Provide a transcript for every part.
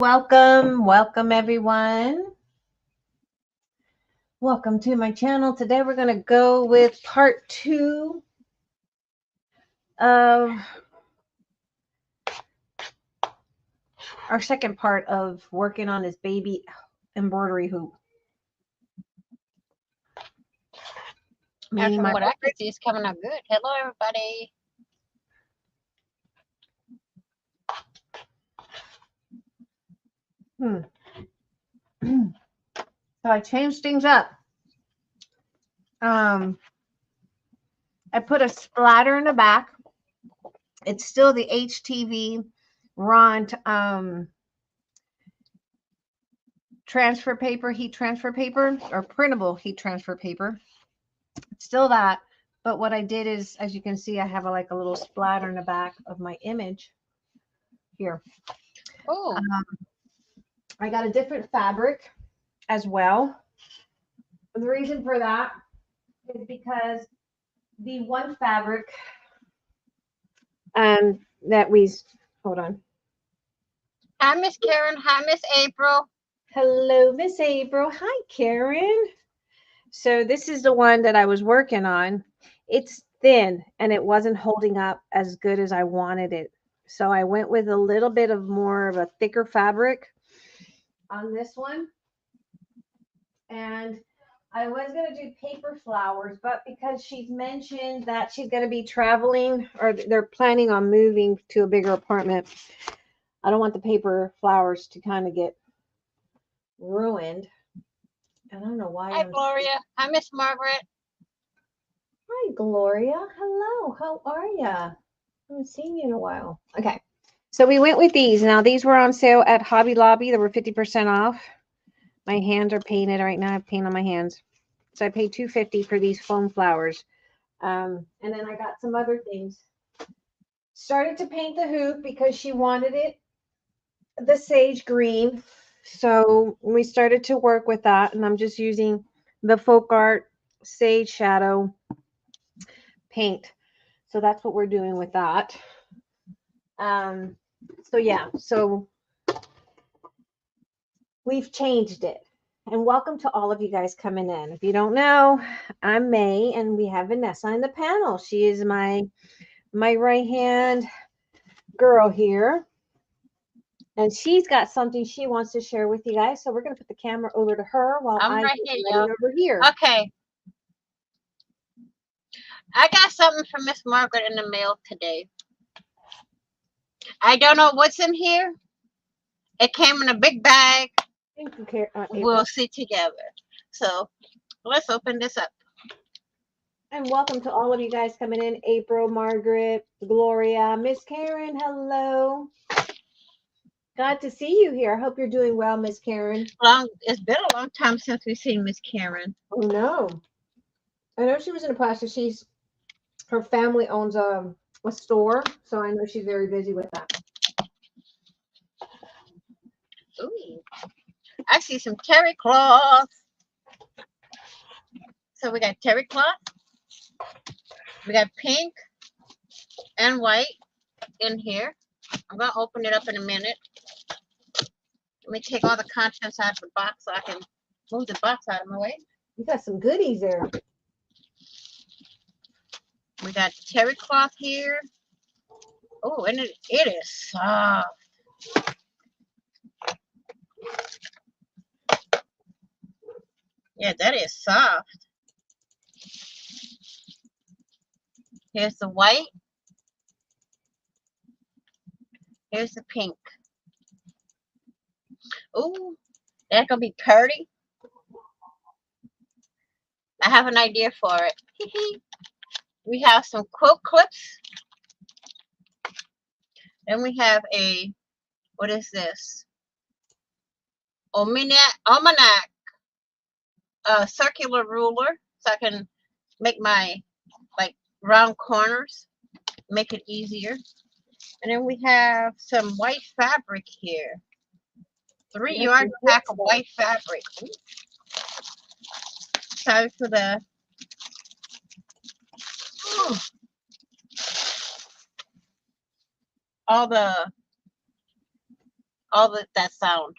Welcome everyone. Welcome to my channel. Today we're going to go with part 2 of our second part of working on this baby embroidery hoop. And from what I can see, it's coming out good. Hello, everybody. So I changed things up. I put a splatter in the back. It's still the HTV Ront transfer paper, heat transfer paper, or printable heat transfer paper. It's still that, but what I did is, as you can see, I have a little splatter in the back of my image here. Oh, I got a different fabric as well. The reason for that is because the one fabric that we hold on. Hi, Miss Karen. Hi, Miss April. Hello, Miss April. Hi, Karen. So this is the one that I was working on. It's thin and it wasn't holding up as good as I wanted it. So I went with a little bit of more of a thicker fabric on this one. And I was going to do paper flowers, but because she's mentioned that she's going to be traveling, or they're planning on moving to a bigger apartment, I don't want the paper flowers to kind of get ruined. I don't know why. Hi, Gloria. Hi, Miss Margaret. Hi, Gloria. Hello. How are you? I haven't seen you in a while. Okay. So we went with these. Now, these were on sale at Hobby Lobby. They were 50% off. My hands are painted right now. I have paint on my hands. So I paid $2.50 for these foam flowers. And then I got some other things. Started to paint the hoop because she wanted it the sage green. So we started to work with that. And I'm just using the Folk Art Sage Shadow paint. So that's what we're doing with that. So yeah, so we've changed it. And welcome to all of you guys coming in. If you don't know, I'm May and we have Vanessa in the panel. She is my right hand girl here. And she's got something she wants to share with you guys. So we're going to put the camera over to her while I'm right here, get over here. Okay. I got something from Miss Margaret in the mail today. I don't know what's in here. It came in a big bag. Thank you, We'll see together. So let's open this up. And welcome to all of you guys coming in. April, Margaret, Gloria, Miss Karen, hello. Glad to see you here. I hope you're doing well, Miss Karen. It's been a long time since we've seen Miss Karen. Oh, no. I know she was in a past. Her family owns a store, so I know she's very busy with that. Ooh. I see some terry cloth. So we got terry cloth. We got pink and white in here. I'm going to open it up in a minute. Let me take all the contents out of the box so I can move the box out of my way. You got some goodies there. We got terry cloth here. Oh, and it is soft. Yeah, that is soft. Here's the white. Here's the pink. Oh, that's going to be pretty. I have an idea for it. We have some quilt clips. Then we have what is this? Almanac circular ruler, so I can make my round corners, make it easier. And then we have some white fabric here. 3-yard pack of white fabric. Sorry for the all the all that sound.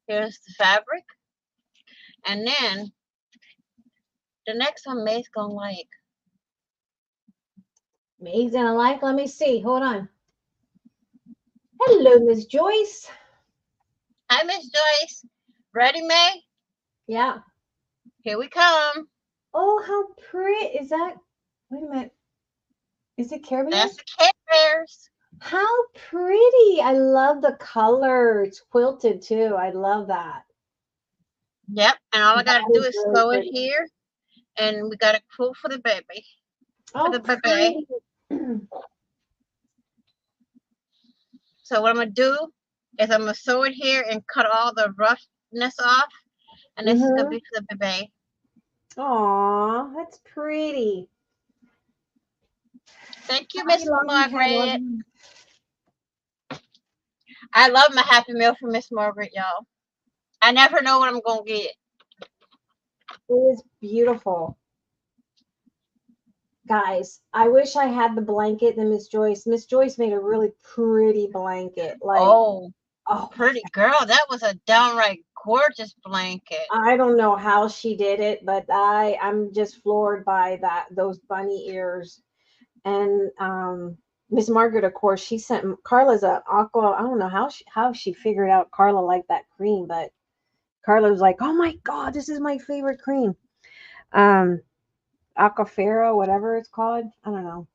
Here's the fabric. And then the next one May's gonna like. May's gonna like. Let me see. Hold on. Hello, Miss Joyce. Hi, Miss Joyce. Ready, May? Yeah. Here we come. Oh, how pretty is that? Wait a minute. Is it Care Bears? That's the Care Bears. How pretty. I love the color. It's quilted too. I love that. Yep. And all I gotta That do is is really sew it pretty. here. And we got a quilt for the baby. Oh, For the baby. pretty. So what I'm gonna do is I'm gonna sew it here and cut all the roughness off. And this is gonna be for the baby. Aw, that's pretty. Thank you, Happy Miss Lobby had Margaret. I love my Happy Meal from Miss Margaret, y'all. I never know what I'm gonna get. It is beautiful. Guys, I wish I had the blanket than Miss Joyce. Miss Joyce made a really pretty blanket. Like, Oh, oh, pretty girl. That was a downright gorgeous blanket. I don't know how she did it, but I'm just floored by those bunny ears. And Miss Margaret, of course, she sent Carla's a aqua. I don't know how she figured out Carla liked that cream, but Carla was like, "Oh my God, this is my favorite cream." Aquafera, whatever it's called. I don't know.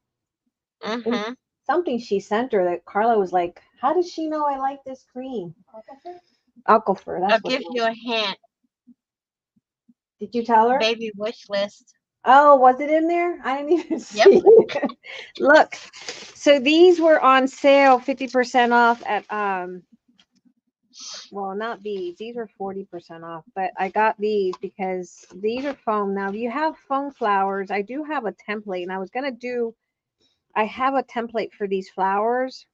Mm-hmm. Something she sent her that Carla was like, "How does she know I like this cream?" Aquifer. I'll That's what. give you a hint. Did you tell her? Baby wish list. Oh, was it in there? I didn't even Yep. see it. Look, so these were on sale, 50% off at well, not these were 40% off, but I got these because these are foam. Now, if you have foam flowers, I do have a template, and I have a template for these flowers,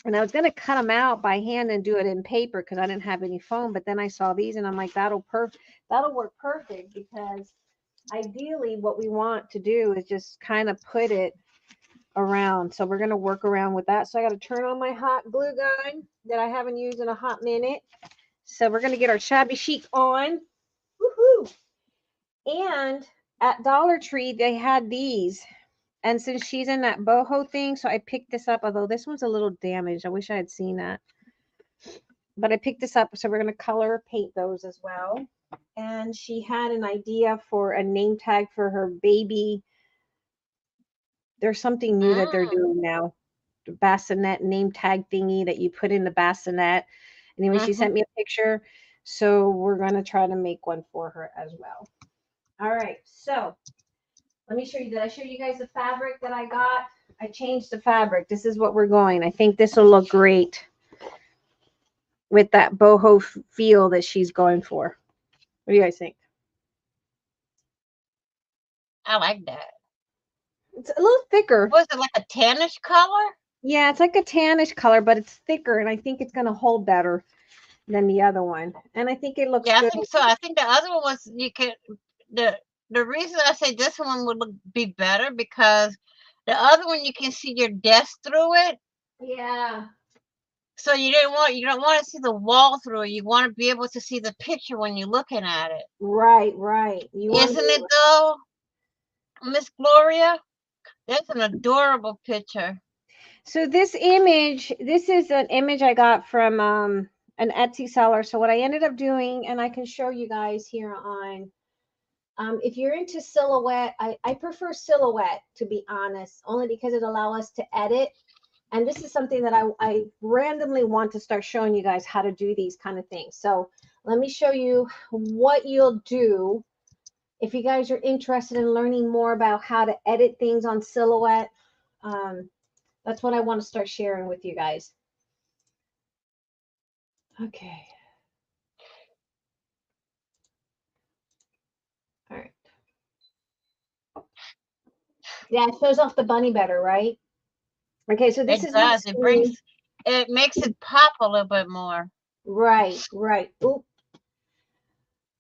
and I was gonna cut them out by hand and do it in paper because I didn't have any foam, but then I saw these and I'm like, that'll work perfect, because ideally what we want to do is just kind of put it around. So we're going to work around with that. So I got to turn on my hot glue gun that I haven't used in a hot minute. So we're going to get our shabby chic on. Woohoo! And at Dollar Tree, they had these. And since she's in that boho thing, so I picked this up, although this one's a little damaged. I wish I had seen that. But I picked this up, so we're going to color paint those as well. And she had an idea for a name tag for her baby. There's something new that they're doing now. The bassinet name tag thingy that you put in the bassinet. Anyway, she sent me a picture. So we're going to try to make one for her as well. All right. So let me show you. Did I show you guys the fabric that I got? I changed the fabric. This is what we're going. I think this will look great with that boho feel that she's going for. What do you guys think? I like that. It's a little thicker. Was it like a tannish color? Yeah, it's like a tannish color, but it's thicker, and I think it's going to hold better than the other one. And I think it looks Yeah, good. I think so. I think the other one was the reason I say this one would be better because the other one you can see your desk through it. Yeah. So you don't want to see the wall through it. You want to be able to see the picture when you're looking at it. Right. Isn't it though, Miss Gloria? That's an adorable picture. So this is an image I got from an Etsy seller. So what I ended up doing, and I can show you guys here on, if you're into silhouette, I prefer silhouette, to be honest, only because it allows us to edit. And this is something that I randomly want to start showing you guys how to do these kind of things. So let me show you what you'll do if you guys are interested in learning more about how to edit things on silhouette. That's what I want to start sharing with you guys. Okay. All right. Yeah, it shows off the bunny better, right? Okay, so this is does. It makes it pop a little bit more. Right. Oop.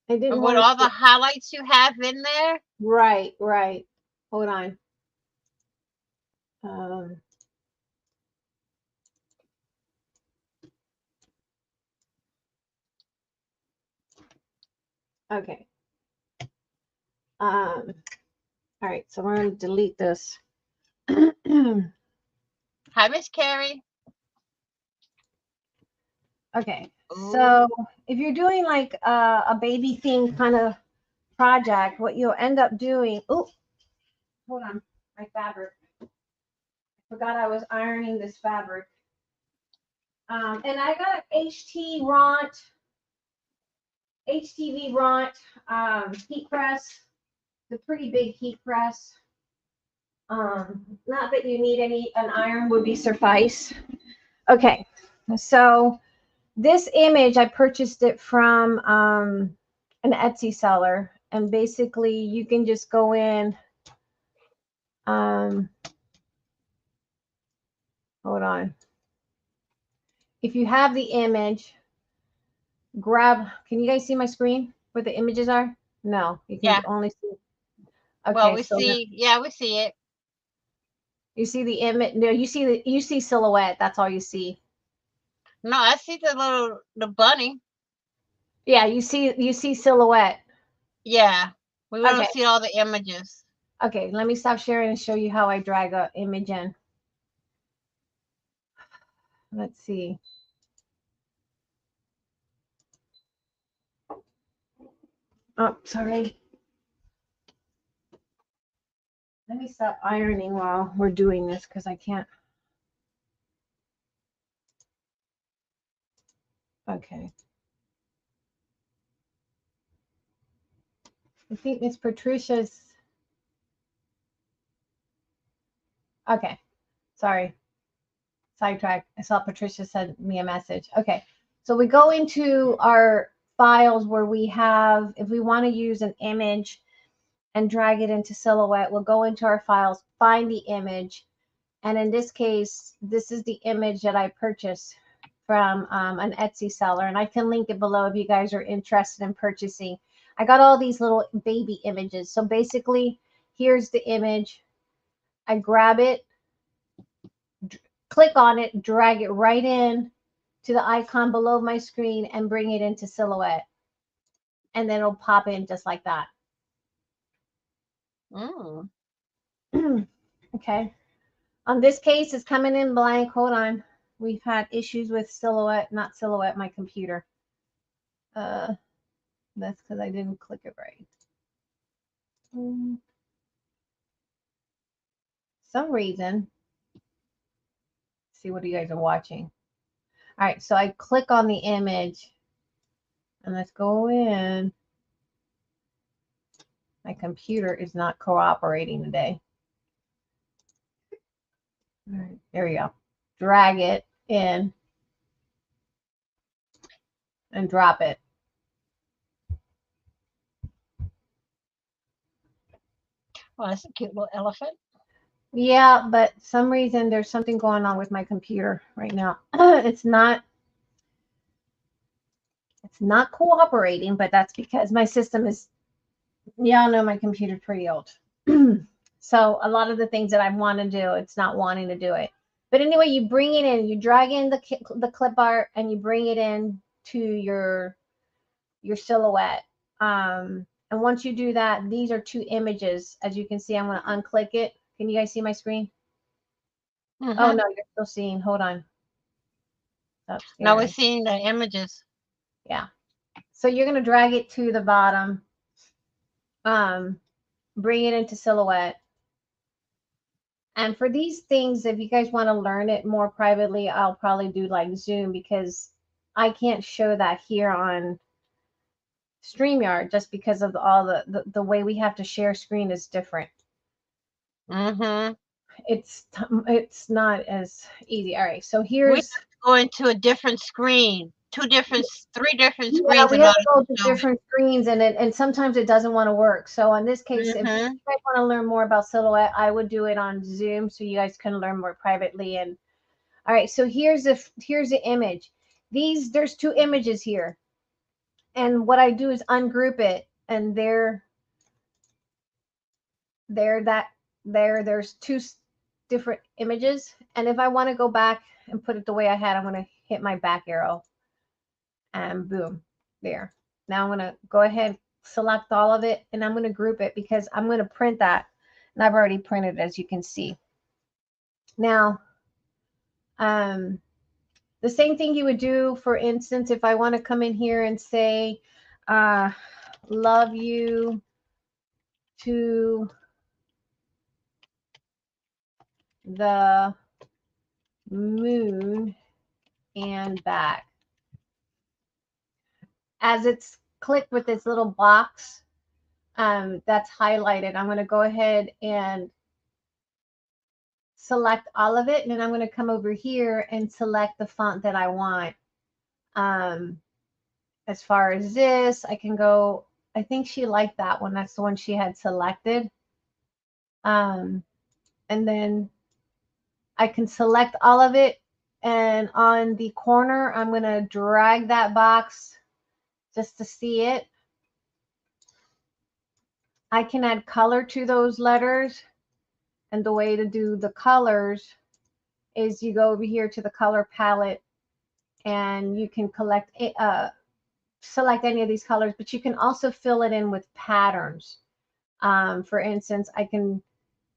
I didn't With all the highlights you have in there. Right. Hold on. Okay. All right, so we're going to delete this. Hi, Miss Carrie. Okay, Ooh. so if you're doing like a baby theme kind of project, what you'll end up doing, oh, hold on, my fabric. I forgot I was ironing this fabric. And I got an HTV Ront heat press. It's a pretty big heat press. Not that you need an iron would be suffice. Okay, so this image, I purchased it from an Etsy seller, and basically you can just go in. Hold on. If you have the image, grab. Can you guys see my screen where the images are? No, you can only see. Okay, well, we so see. Yeah, we see it. you see the image. No, you see silhouette. That's all you see. No, I see the bunny. Yeah, you see silhouette. Yeah, we want Okay. to see all the images. Okay, let me stop sharing and show you how I drag a image in. Let's see. Oh, sorry. Let me stop ironing while we're doing this because I can't. Okay. I think Miss Patricia's. Okay. Sorry. Sidetrack. I saw Patricia sent me a message. Okay. So we go into our files where we have, if we want to use an image and drag it into Silhouette, we'll go into our files, find the image. And in this case, this is the image that I purchased from an Etsy seller. And I can link it below if you guys are interested in purchasing. I got all these little baby images. So basically, here's the image. I grab it, click on it, drag it right in to the icon below my screen and bring it into Silhouette. And then it'll pop in just like that. Mm. Okay. On this case, it's coming in blank. Hold on. We've had issues with Silhouette, not Silhouette, my computer. That's because I didn't click it right. Some reason. See what you guys are watching. All right, so I click on the image and let's go in. My computer is not cooperating today. All right, there we go. Drag it in and drop it. Oh, that's a cute little elephant. Yeah, but some reason there's something going on with my computer right now. It's not cooperating, but that's because my system is, y'all know my computer's pretty old. So a lot of the things that I want to do, it's not wanting to do it. But anyway, you bring it in, you drag in the clip art and you bring it in to your Silhouette. And once you do that, these are two images. As you can see, I'm going to unclick it. Can you guys see my screen? Mm-hmm. Oh, no, you're still seeing. Hold on. Now we're seeing the images. Yeah. So you're going to drag it to the bottom. Bring it into Silhouette. And for these things, if you guys want to learn it more privately, I'll probably do like Zoom because I can't show that here on StreamYard just because of all the way we have to share screen is different. Mm-hmm. It's not as easy. All right, so here's. We have to go into a different screen. Three different screens. Yeah, we have to go to different screens, and sometimes it doesn't want to work. So in this case, if you guys want to learn more about Silhouette, I would do it on Zoom so you guys can learn more privately. And all right, so here's the image. There's two images here, and what I do is ungroup it, and there's two different images. And if I want to go back and put it the way I had, I'm going to hit my back arrow, and boom, there. Now I'm going to go ahead, select all of it, and I'm going to group it because I'm going to print that. And I've already printed, as you can see. Now, the same thing you would do, for instance, if I want to come in here and say, love you to the moon and back. As it's clicked with this little box that's highlighted, I'm going to go ahead and select all of it, and then I'm going to come over here and select the font that I want. As far as this, I can go, I think she liked that one. That's the one she had selected. And then I can select all of it, and on the corner, I'm going to drag that box just to see it. I can add color to those letters, and the way to do the colors is you go over here to the color palette, and you can select any of these colors, but you can also fill it in with patterns. For instance, I can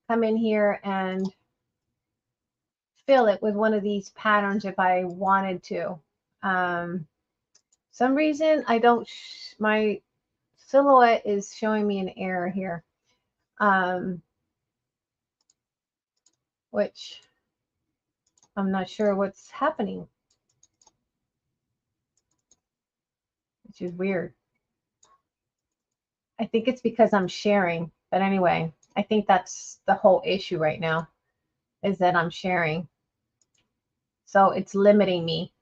come in here and fill it with one of these patterns if I wanted to. Some reason I don't, my silhouette is showing me an error here, which I'm not sure what's happening, which is weird. I think it's because I'm sharing, but anyway, I think that's the whole issue right now, is that I'm sharing. So it's limiting me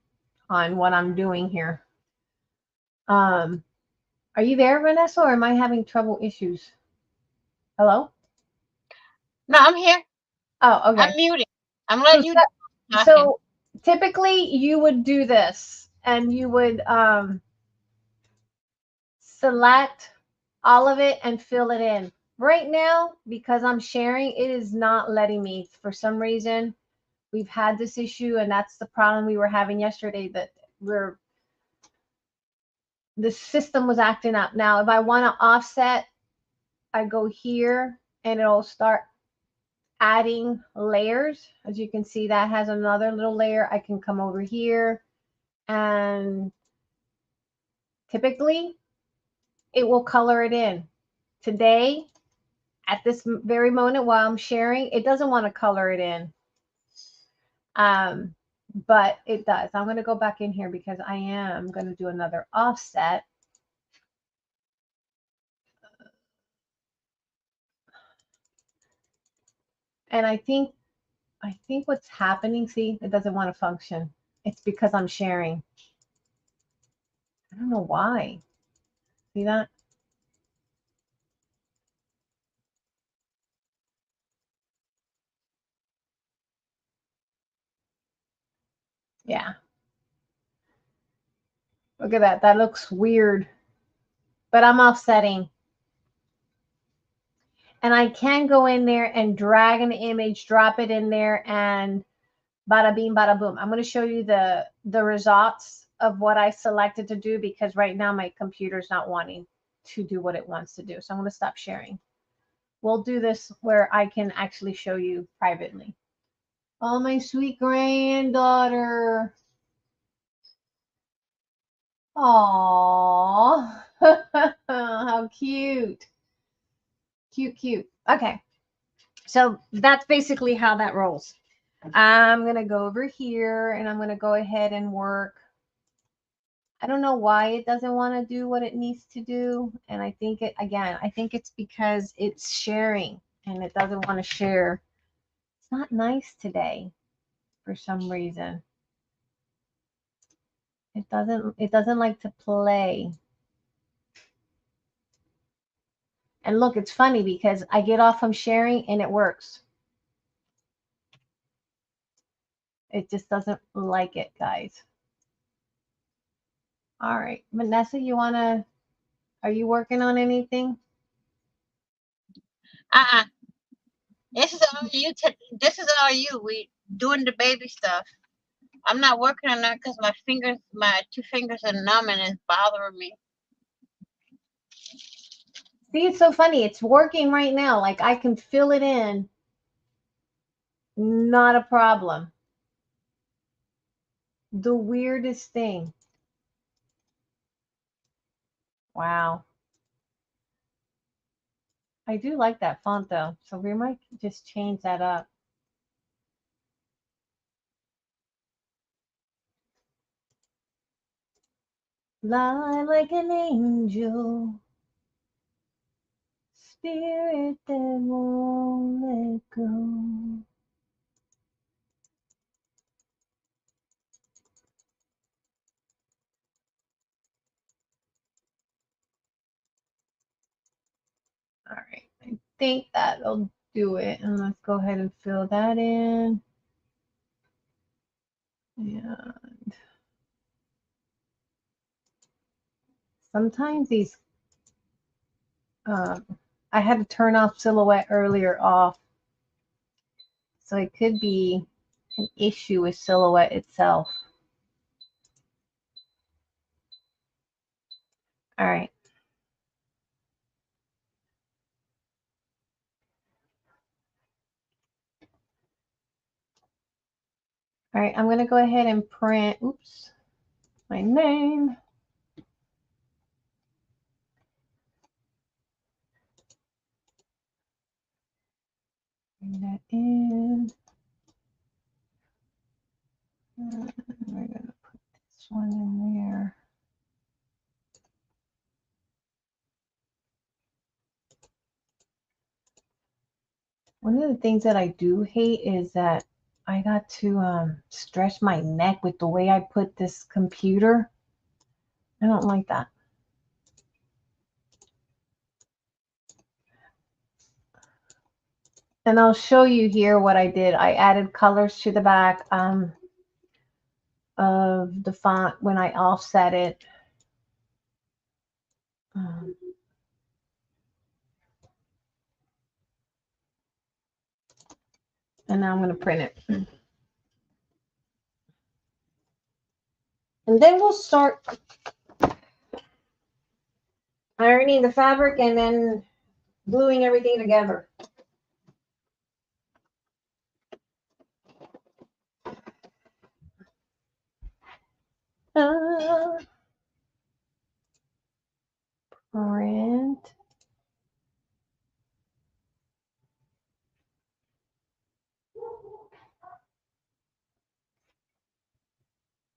on what I'm doing here. Are you there, Vanessa, or am I having trouble issues? Hello? No, I'm here. Oh, okay. I'm muted. I'm letting you. So typically you would do this, and you would select all of it and fill it in. Right now, because I'm sharing, it is not letting me. For some reason, we've had this issue, and that's the problem we were having yesterday, that the system was acting up. Now, if I want to offset, I go here, and it'll start adding layers. As you can see, that has another little layer. I can come over here, and typically it will color it in. Today, at this very moment while I'm sharing, it doesn't want to color it in. But it does. I'm going to go back in here because I am going to do another offset. And I think what's happening, see, it doesn't want to function. It's because I'm sharing. I don't know why. See that? Yeah. Look at that. That looks weird. But I'm offsetting. And I can go in there and drag an image, drop it in there, and bada bing, bada boom. I'm going to show you the results of what I selected to do, because right now my computer's not wanting to do what it wants to do. So I'm going to stop sharing. We'll do this where I can actually show you privately. Oh, my sweet granddaughter. Aww. How cute. Cute, cute. Okay. So that's basically how that rolls. I'm going to go over here, and I'm going to go ahead and work. I don't know why it doesn't want to do what it needs to do. And I think I think it's because it's sharing, and it doesn't want to share. It's not nice today for some reason. It doesn't like to play. And look, it's funny because I get off from sharing and it works. It just doesn't like it, guys. All right, Vanessa, are you working on anything? This is all you. This is all you. We doing the baby stuff. I'm not working on that because my 2 fingers are numb and it's bothering me. See, it's so funny. It's working right now. Like I can fill it in. Not a problem. The weirdest thing. Wow. I do like that font though. So we might just change that up. Fly like an angel. Spirit that won't let go. All right, I think that'll do it. And let's go ahead and fill that in. And sometimes these, I had to turn off silhouette earlier off. So it could be an issue with silhouette itself. All right. All right, I'm going to go ahead and print, oops, my name. Bring that in. And we're going to put this one in there. One of the things that I do hate is that I got to stretch my neck with the way I put this computer. I don't like that. And I'll show you here what I did. I added colors to the back of the font when I offset it. And now I'm going to print it. And then we'll start ironing the fabric and then gluing everything together. Print.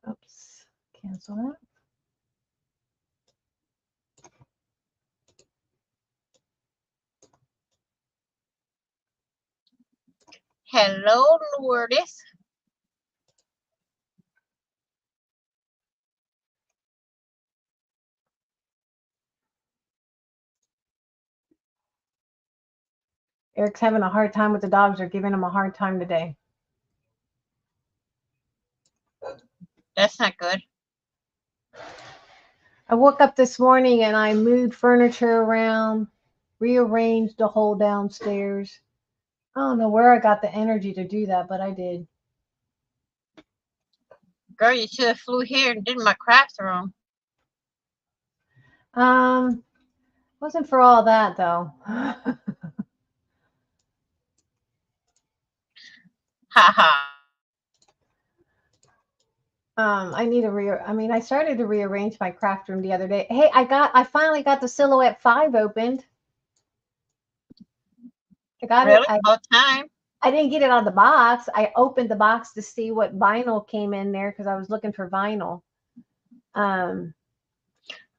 Oops, cancel that. Hello, Lourdes. Eric's having a hard time with the dogs. They're giving him a hard time today. That's not good. I woke up this morning and I moved furniture around, rearranged the whole downstairs. I don't know where I got the energy to do that, but I did. Girl, you should have flew here and did my craft room. Wasn't for all that though. Haha. I started to rearrange my craft room the other day. Hey, I finally got the Silhouette 5 opened. I got Really? it. About time. I didn't get it out of the box. I opened the box to see what vinyl came in there because I was looking for vinyl. Well,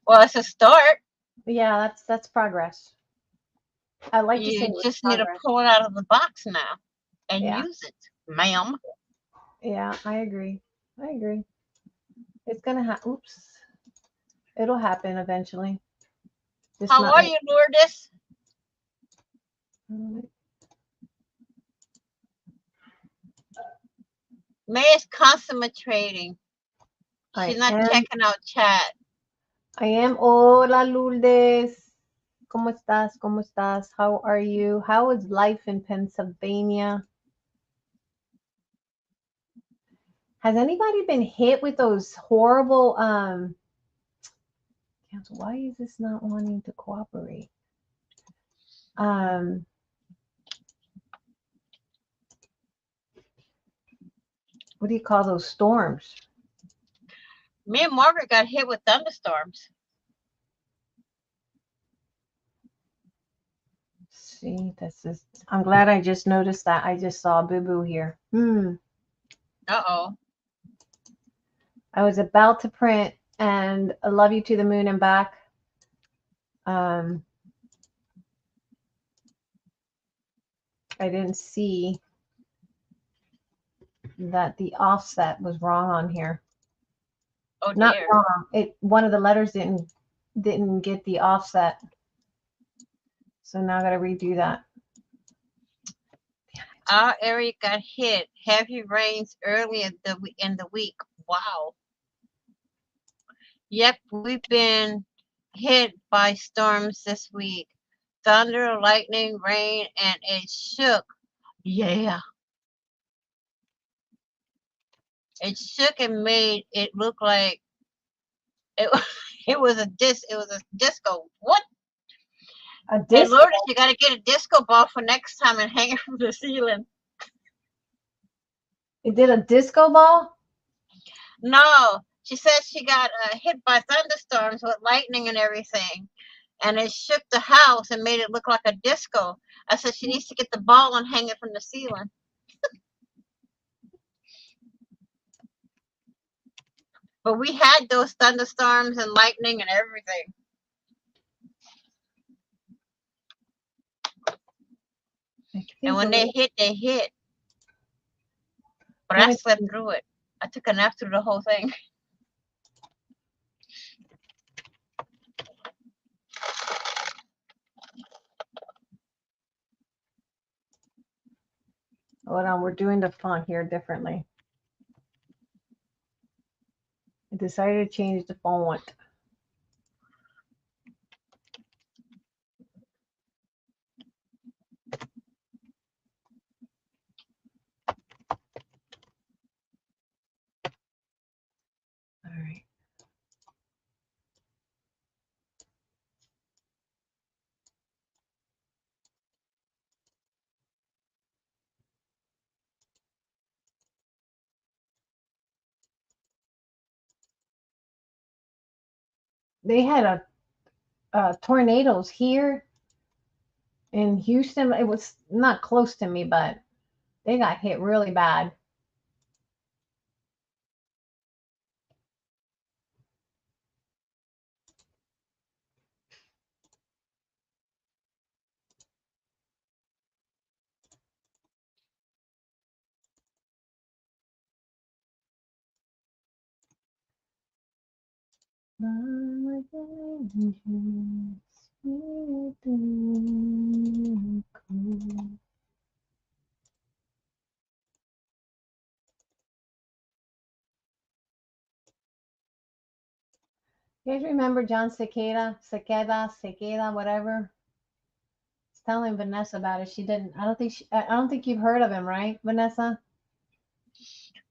it's a start. Yeah, that's progress. I like to say You it was just need to progress. pull it out of the box now and Yeah. use it, ma'am. Yeah, I agree. It's gonna happen. Oops. It'll happen eventually. Just How not are right. you, Lourdes? May is concentrating. She's not checking out chat. I am. Hola, Lourdes. ¿Cómo estás? ¿Cómo estás? How are you? How is life in Pennsylvania? Has anybody been hit with those horrible cancel? Why is this not wanting to cooperate? um, what do you call those storms? Me and Margaret got hit with thunderstorms. See, this is, I'm glad I just noticed that. I just saw Boo Boo here. Uh-oh. I was about to print and I love you to the moon and back. I didn't see that the offset was wrong on here. Oh Not dear. wrong. One of the letters didn't get the offset. So now I got to redo that. Our area got hit. Heavy rains early in the week. Wow. Yep, we've been hit by storms this week. Thunder, lightning, rain, and it shook. Yeah. It shook and made it look like it, it was a disco. What? A Hey, disc? Lourdes, you gotta get a disco ball for next time and hang it from the ceiling. It did a disco ball? No, she said she got hit by thunderstorms with lightning and everything, and it shook the house and made it look like a disco. I said she needs to get the ball and hang it from the ceiling. But we had those thunderstorms and lightning and everything. And when they hit, they hit. But I slept through it. I took a nap through the whole thing. Hold on, we're doing the font here differently. I decided to change the font. All right. They had tornadoes here in Houston. It was not close to me, but they got hit really bad. You guys remember John Cicada, whatever? It's telling Vanessa about it. She didn't. I don't think you've heard of him, right, Vanessa?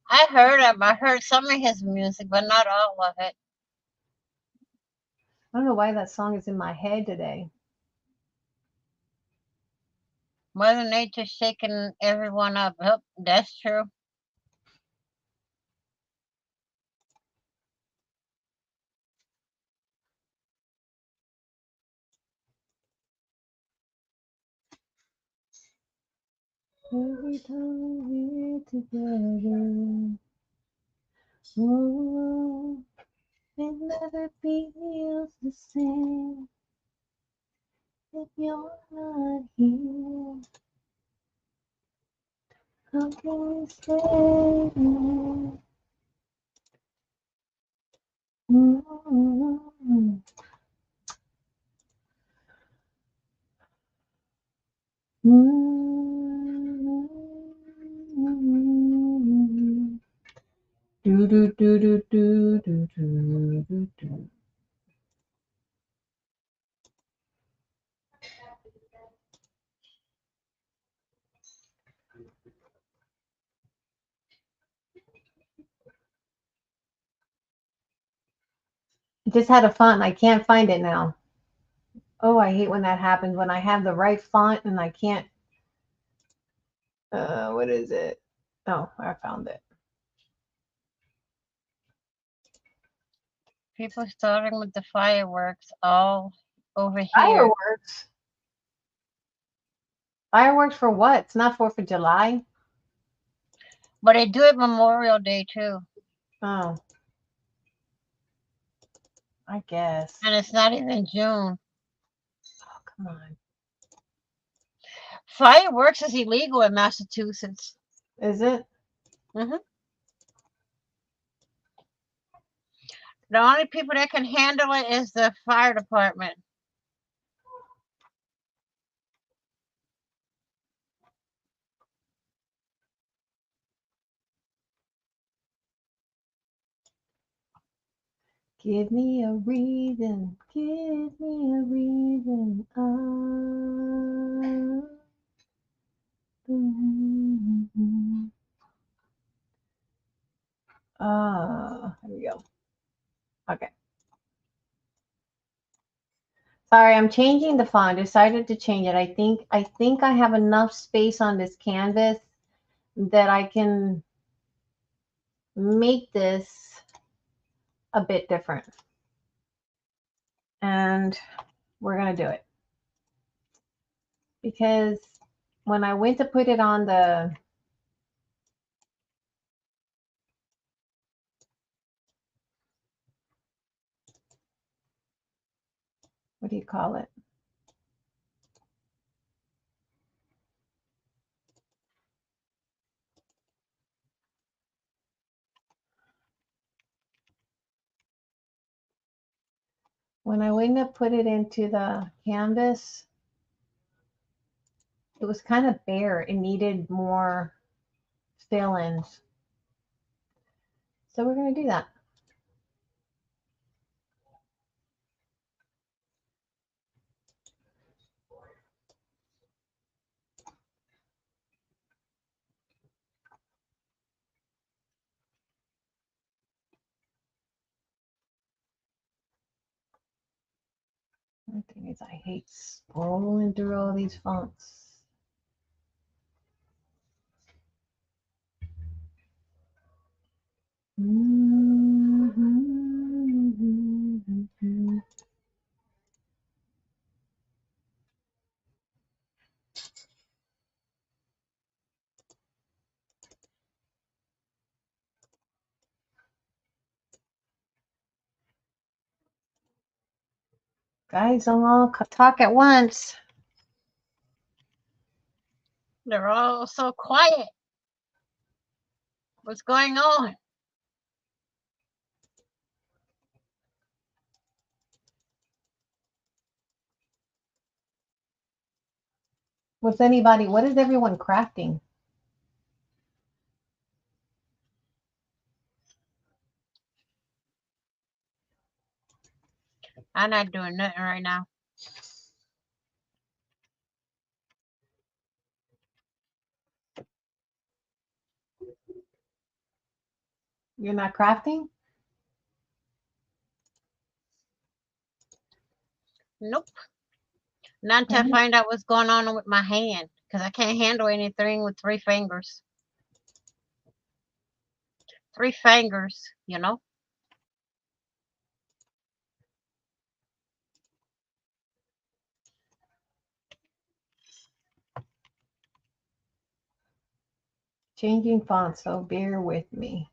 I heard him. I heard some of his music, but not all of it. I don't know why that song is in my head today. Mother Nature shaking everyone up. Oh, that's true. Every time we're together, oh, it never feels the same if you're not here. How can we stay? Mm-hmm. Mm-hmm. Do do do do do do do do do. I just had a font and I can't find it now. Oh, I hate when that happens, when I have the right font and I can't. What is it? Oh, I found it. People starting with the fireworks all over here. Fireworks. Fireworks for what? It's not 4th of July. But they do it Memorial Day too. Oh, I guess. And it's not even June. Oh, come on. Fireworks is illegal in Massachusetts. Is it? The only people that can handle it is the fire department. Give me a reason. Give me a reason. Here we go. Okay. Sorry, I'm changing the font. I decided to change it. I think I have enough space on this canvas that I can make this a bit different. And we're going to do it. Because when I went to put it on the what do you call it? When I went to put it into the canvas, it was kind of bare. It needed more fill-ins. So we're going to do that. The thing is, I hate scrolling through all these fonts. Guys, don't all talk at once. They're all so quiet. What's going on? What is everyone crafting? I'm not doing nothing right now. You're not crafting? Nope. Not until I find out what's going on with my hand. Because I can't handle anything with 3 fingers. 3 fingers, you know? Changing fonts, so bear with me.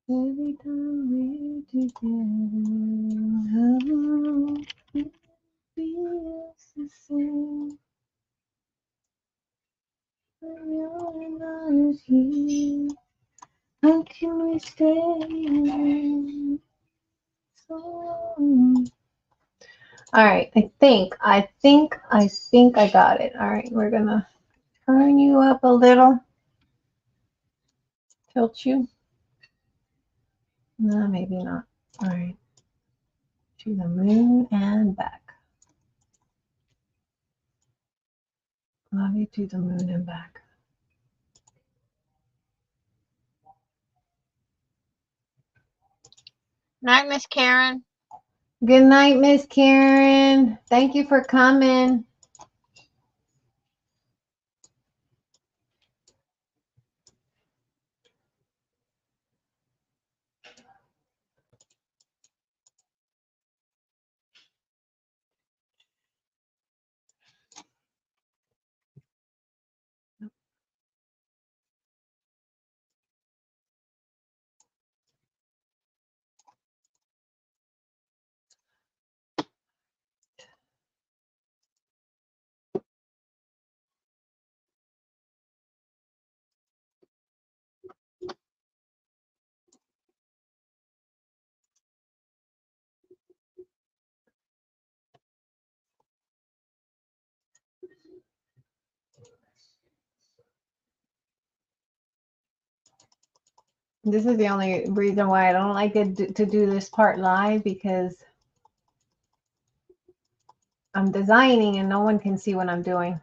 Every time we're together, it feels the same. When you're not here, how can we stay so long? All right, I think I got it. All right, we're gonna turn you up a little, tilt you. No, maybe not. All right, to the moon and back. Love you to the moon and back. Night, Miss Karen. Good night, Miss Karen. Thank you for coming. This is the only reason why I don't like it to do this part live, because I'm designing and no one can see what I'm doing.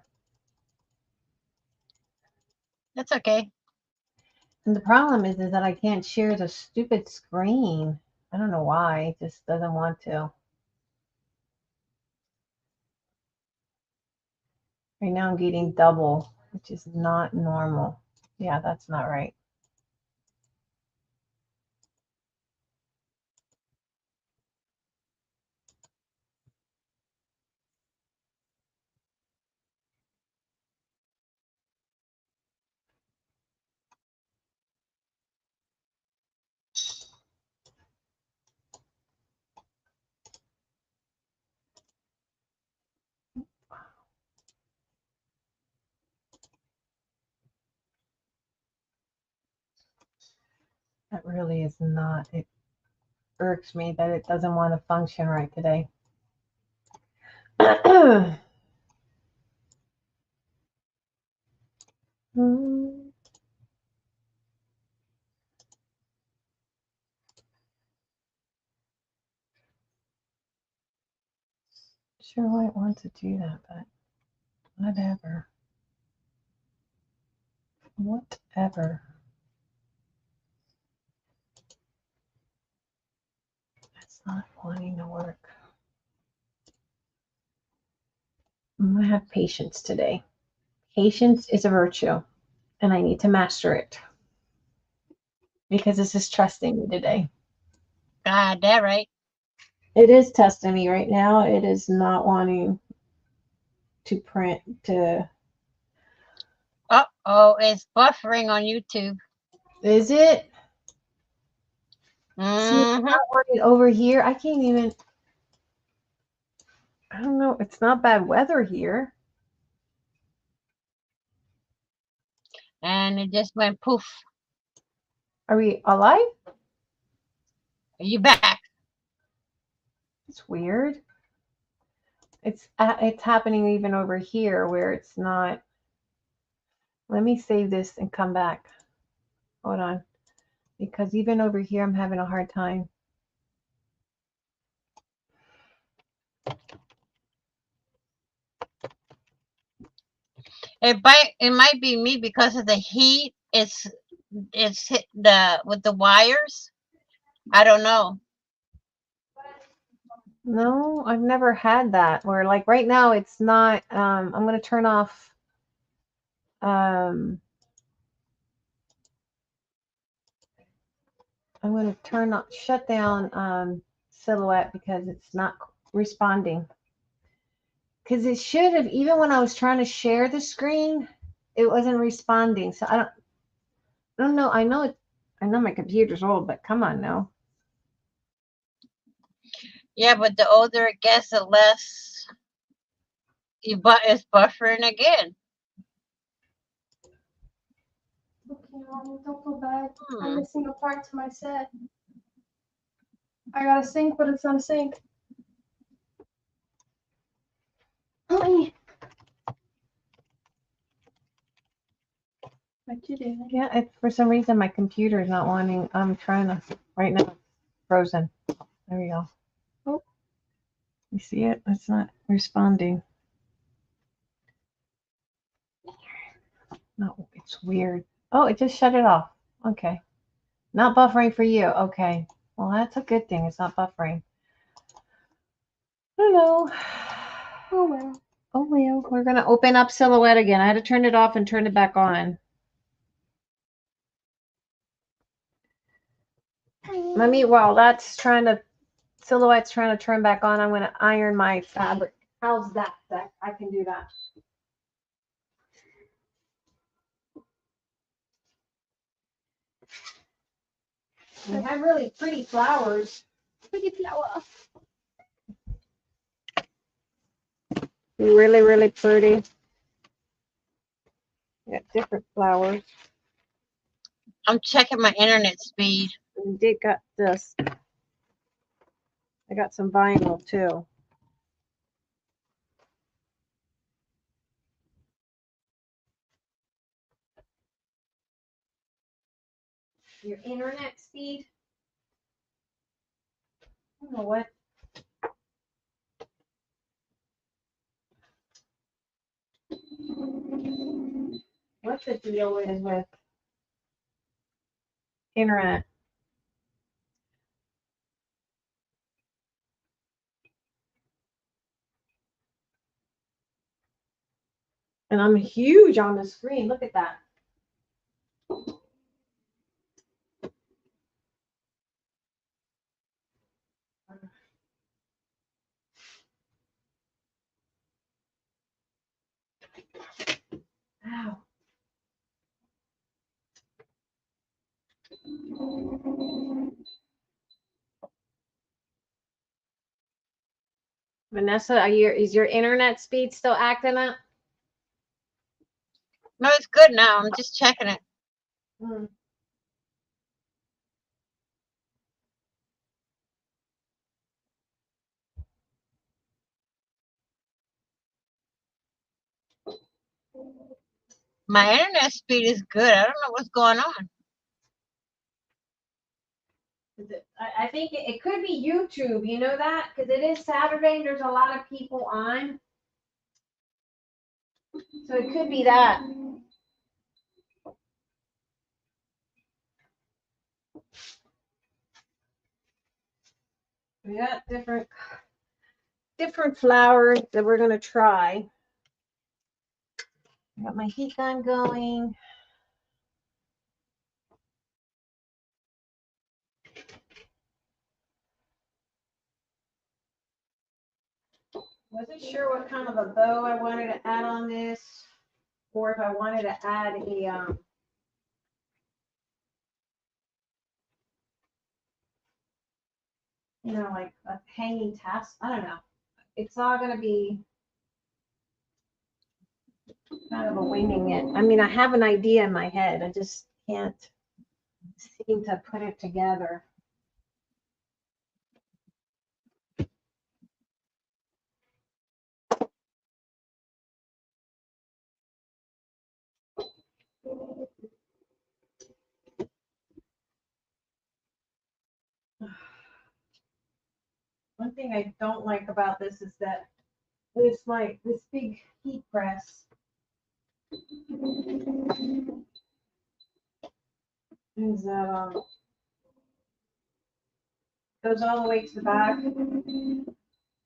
That's okay. And the problem is that I can't share the stupid screen. I don't know why. It just doesn't want to. Right now I'm getting double, which is not normal. Yeah, that's not right. That really is not, it irks me that it doesn't want to function right today. Sure might want to do that, but whatever. Whatever. That's not wanting to work. I'm going to have patience today. Patience is a virtue, and I need to master it, because this is trusting me today. God, that right. It is testing me right now. It is not wanting to print to. Uh-oh, it's buffering on YouTube. Is it? See, Mm-hmm. it's not working over here. I can't even. I don't know. It's not bad weather here. And it just went poof. Are we alive? Are you back? It's weird. It's happening even over here where it's not. Let me save this and come back. Hold on. Because even over here, I'm having a hard time. It might be me because of the heat. It's hit with the wires. I don't know. No, I've never had that where, like, right now it's not. I'm going to turn off. I'm going to shut down Silhouette because it's not responding. Because it should have, even when I was trying to share the screen, it wasn't responding. So I don't know. I know my computer's old, but come on now. Yeah, but the older it gets, the less it's buffering again. Okay, Mommy, don't feel bad. I'm missing a part to my set. I got a sink, but it's not a sink. Honey. What you doing? Yeah, for some reason my computer is not wanting. I'm trying to right now. It's frozen. There we go. Oh, you see it? It's not responding. No, it's weird. Oh, it just shut it off. Okay. Not buffering for you. Okay. Well, that's a good thing. It's not buffering. I don't know. Oh well. Oh well, we're gonna open up Silhouette again. I had to turn it off and turn it back on. Let me, while that's trying to, Silhouette's trying to turn back on, I'm gonna iron my fabric. How's that? I can do that. They have really pretty flowers. Pretty flower. Really, really pretty. Got different flowers. I'm checking my internet speed. And Dick got this. I got some vinyl too. Your internet speed? I don't know what. What the deal is with internet. And I'm huge on the screen. Look at that. Wow. Vanessa, is your internet speed still acting up? No, it's good now. I'm just checking it. Hmm. My internet speed is good. I don't know what's going on. I think it could be YouTube. You know that? Because it is Saturday and there's a lot of people on. So it could be that. We got different flowers that we're gonna try. I got my heat gun going. Wasn't sure what kind of a bow I wanted to add on this, or if I wanted to add a like a hanging tassel. I don't know. It's all gonna be kind of a winging it. I mean, I have an idea in my head. I just can't seem to put it together. One thing I don't like about this is that this big heat press is goes all the way to the back, and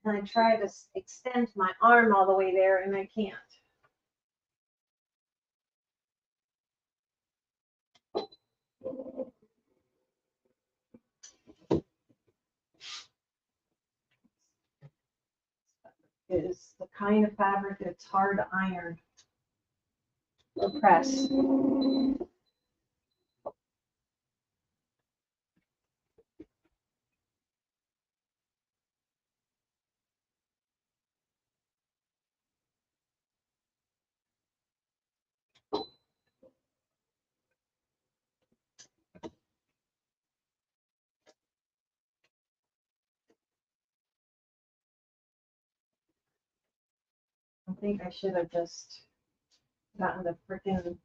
I try to extend my arm all the way there, and I can't. Is the kind of fabric that's hard to iron or press. I think I should have just gotten the freaking,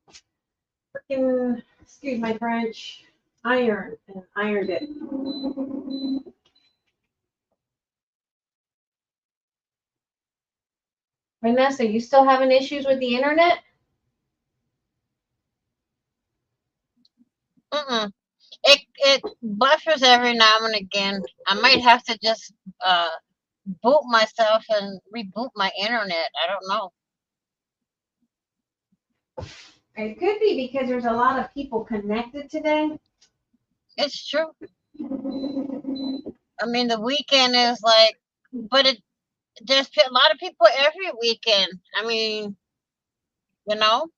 excuse my French, iron and ironed it. Vanessa, you still having issues with the internet? it buffers every now and again. I might have to just boot myself and reboot my internet. I don't know. It could be because there's a lot of people connected today. It's true. I mean, the weekend is like, but there's a lot of people every weekend. I mean, you know.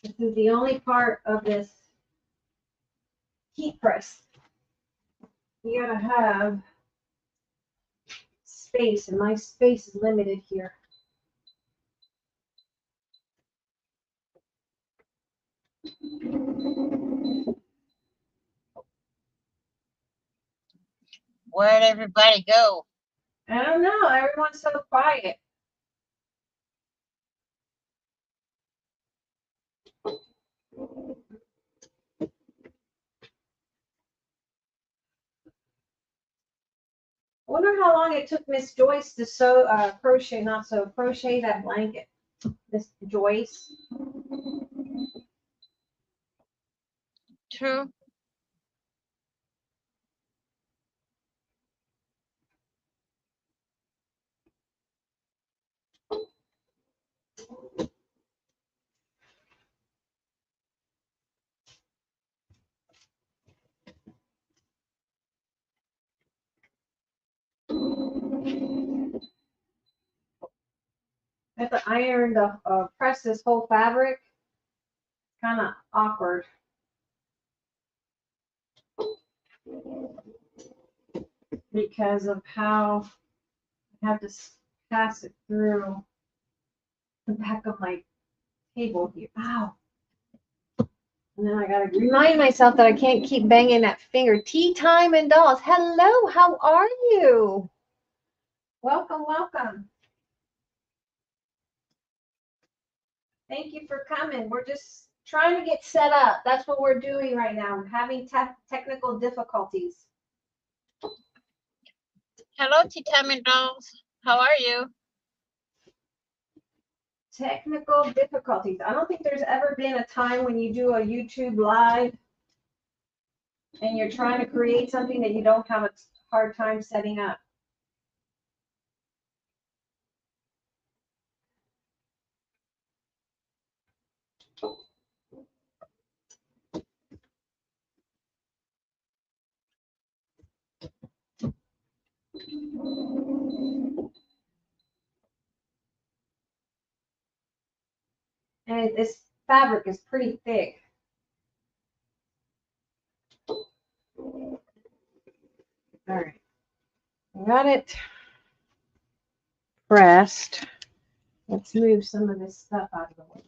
This is the only part of this heat press. You gotta have space, and my space is limited here. Where'd everybody go? I don't know. Everyone's so quiet. I wonder how long it took Miss Joyce to crochet that blanket. Miss Joyce. True. I have to iron press this whole fabric. Kind of awkward. Because of how I have to pass it through the back of my table here. Ow. And then I gotta remind myself that I can't keep banging that finger. Tea time and dolls. Hello, how are you? Welcome, welcome. Thank you for coming. We're just trying to get set up. That's what we're doing right now. We're having technical difficulties. Hello, Tea Time and Dolls. How are you? Technical difficulties. I don't think there's ever been a time when you do a YouTube live and you're trying to create something that you don't have a hard time setting up. And this fabric is pretty thick. All right, I got it pressed. Let's move some of this stuff out of the way.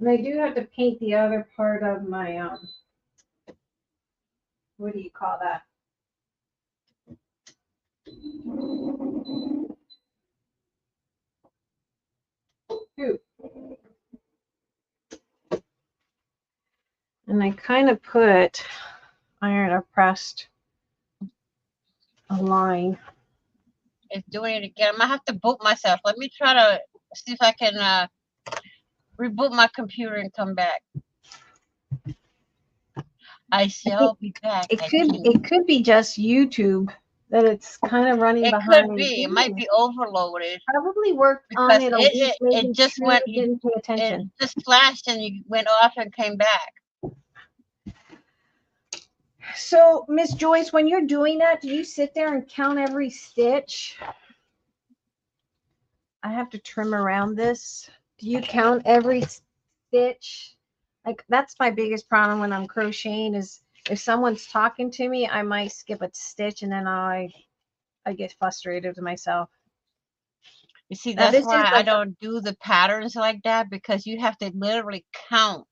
And I do have to paint the other part of my, what do you call that? Hoop. And I kind of put iron or pressed a line. It's doing it again. I'm gonna have to boot myself. Let me try to see if I can reboot my computer and come back. I shall be back. It could be just YouTube that it's kind of running behind. It could be. It might be overloaded. Probably worked on it a week. It just went. Didn't pay attention. It just flashed and you went off and came back. So, Miss Joyce, when you're doing that, do you sit there and count every stitch? I have to trim around this. Do you count every stitch? Like, that's my biggest problem when I'm crocheting is if someone's talking to me, I might skip a stitch and then I get frustrated with myself. You see, Now that's this is why I like, don't do the patterns like that, because you have to literally count.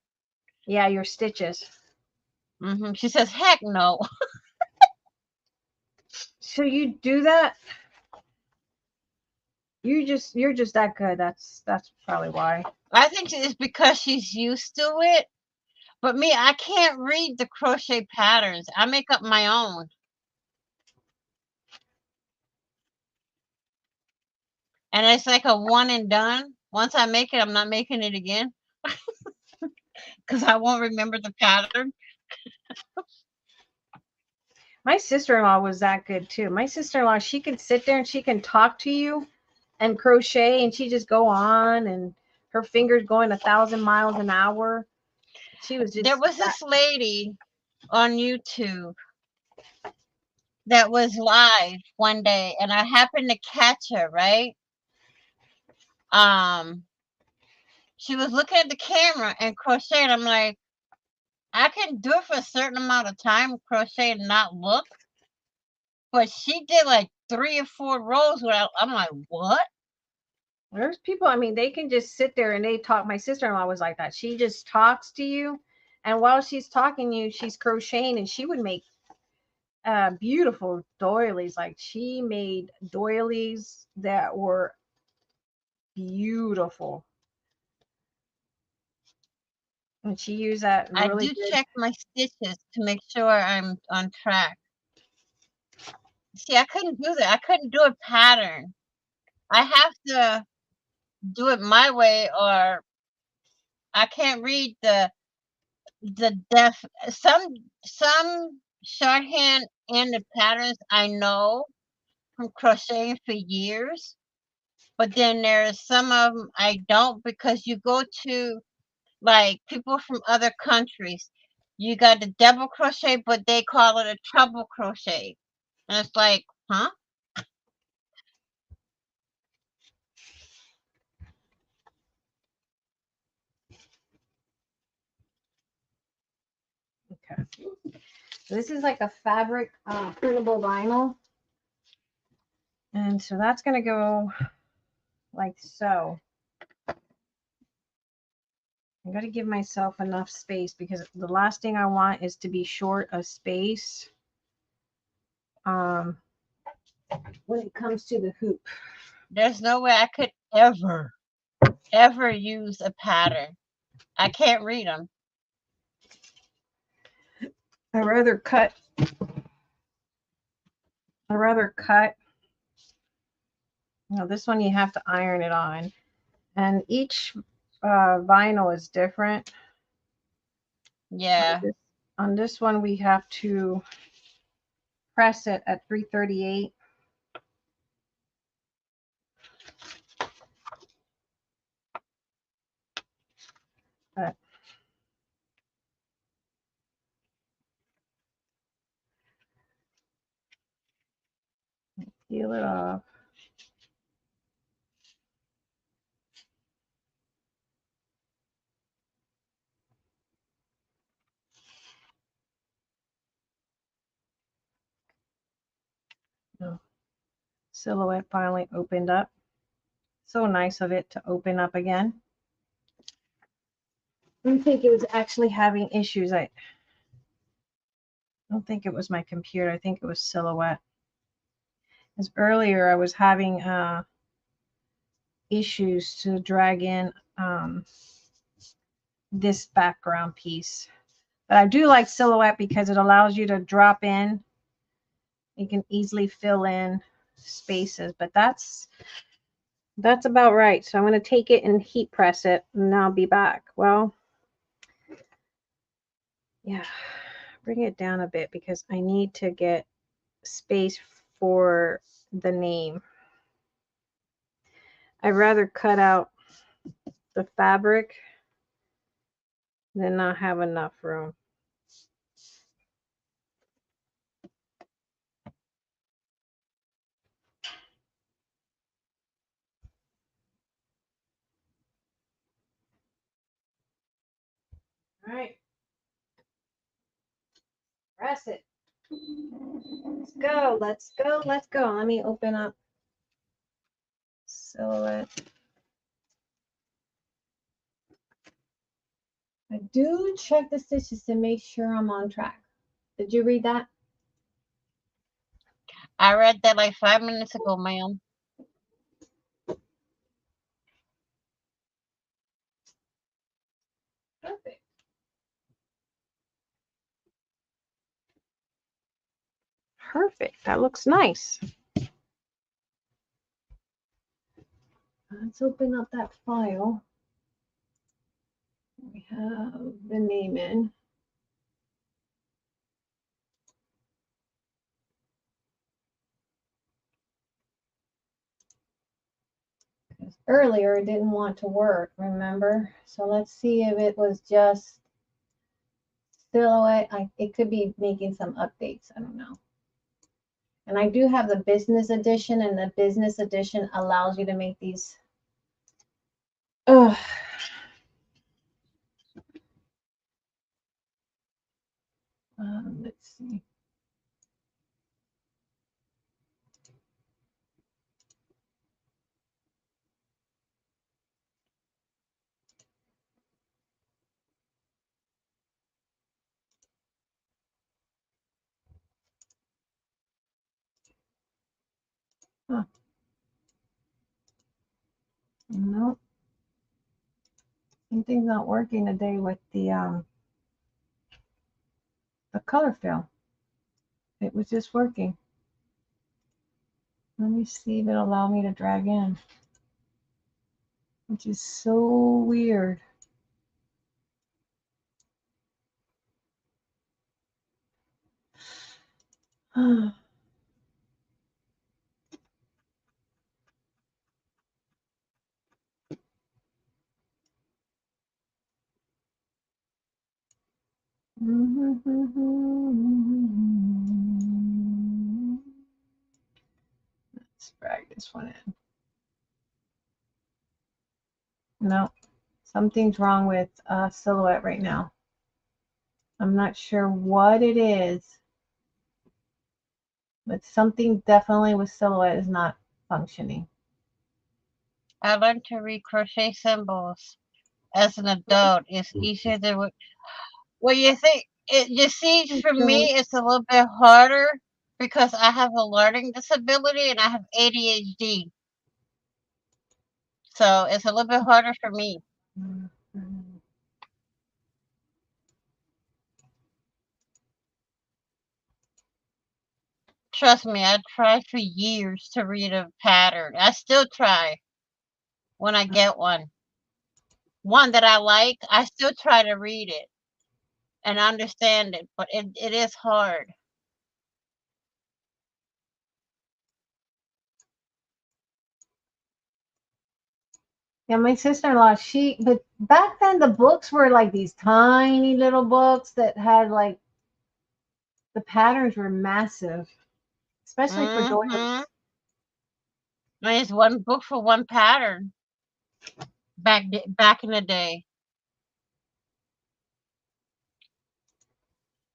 yeah, your stitches. She says, heck no. So you do that? You're just that good. That's probably why. I think it's because she's used to it. But me, I can't read the crochet patterns. I make up my own. And it's like a one and done. Once I make it, I'm not making it again. Because I won't remember the pattern. My sister-in-law was that good too. My sister-in-law, she can sit there and she can talk to you and crochet, and she just go on, and her fingers going 1,000 miles an hour. She was just There was this lady on YouTube that was live one day, and I happened to catch her, right? She was looking at the camera and crocheting. I'm like, I can do it for a certain amount of time, crochet and not look. But she did like 3 or 4 rows without. I'm like, what? There's people, I mean, they can just sit there and they talk. My sister-in-law was like that. She just talks to you, and while she's talking to you, she's crocheting, and she would make beautiful doilies. Like, she made doilies that were beautiful, and she used that I really do good. check my stitches to make sure I'm on track. See, I couldn't do that. I couldn't do a pattern. I have to do it my way, or I can't read the def. Some shorthand and the patterns I know from crocheting for years, but then there's some of them I don't, because you go to like people from other countries. You got the double crochet, but they call it a treble crochet. And it's like, huh? Okay. So this is like a fabric printable vinyl. And so that's going to go like so. I got to give myself enough space, because the last thing I want is to be short of space when it comes to the hoop. There's no way I could ever use a pattern. I can't read them. I rather cut. Now this one you have to iron it on, and each vinyl is different. Yeah. On this one we have to press it at 338. But peel it off. Oh, silhouette finally opened up. So nice of it to open up again. I don't think it was actually having issues. I don't think it was my computer. I think it was Silhouette. Because earlier I was having issues to drag in this background piece. But I do like Silhouette because it allows you to drop in. You can easily fill in spaces. But that's about right. So I'm going to take it and heat press it, and I'll be back. Well, yeah, bring it down a bit because I need to get space for the name. I'd rather cut out the fabric than not have enough room. All right. Press it. Let's go. Let's go. Let's go. Let me open up silhouette. I do check the stitches to make sure I'm on track. Did you read that? I read that like 5 minutes ago, ma'am. Perfect. Perfect. That looks nice. Let's open up that file. We have the name in. Earlier it didn't want to work, remember? So let's see if it was just silhouette. It could be making some updates. I don't know. And I do have the business edition, and the business edition allows you to make these. Let's see. Huh. No, something's not working today with the color fill. It was just working. Let me see if it'll allow me to drag in, which is so weird. Let's drag this one in. No, something's wrong with silhouette right now. I'm not sure what it is, but something definitely with silhouette is not functioning. I learned to read crochet symbols as an adult. It's easier than what you think. You see, for me, it's a little bit harder because I have a learning disability and I have ADHD. So it's a little bit harder for me. Trust me, I tried for years to read a pattern. I still try when I get one. One that I like, I still try to read it and understand it, but it is hard. Yeah, my sister-in-law, but back then the books were like these tiny little books that had like, the patterns were massive, especially for doilies. I mean, it's one book for one pattern back in the day.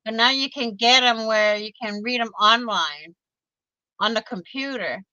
But now you can get them where you can read them online on the computer.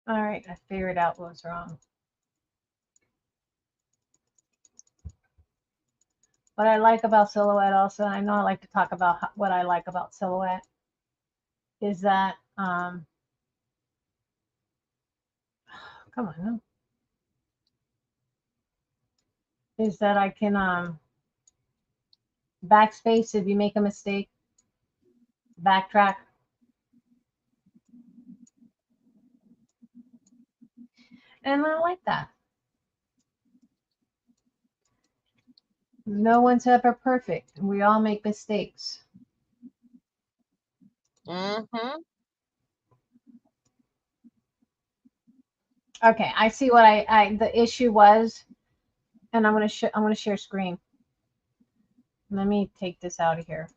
All right, I figured out what was wrong. What I like about silhouette also, and I know I like to talk about what I like about silhouette, is that, come on, no. Is that I can backspace if you make a mistake, backtrack. And I like that. No one's ever perfect. We all make mistakes. Mm-hmm. Okay, I see what the issue was, and I'm gonna share screen. Let me take this out of here.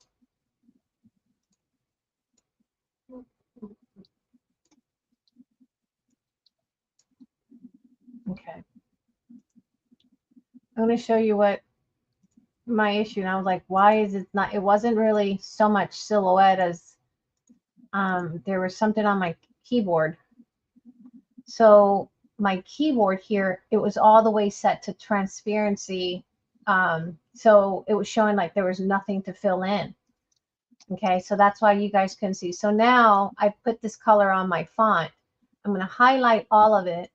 Okay. I'm gonna show you what my issue, and I was like, why is it not? It wasn't really so much silhouette as there was something on my keyboard. So my keyboard here, it was all the way set to transparency. So it was showing like there was nothing to fill in. Okay, so that's why you guys can see. So now I put this color on my font. I'm going to highlight all of it.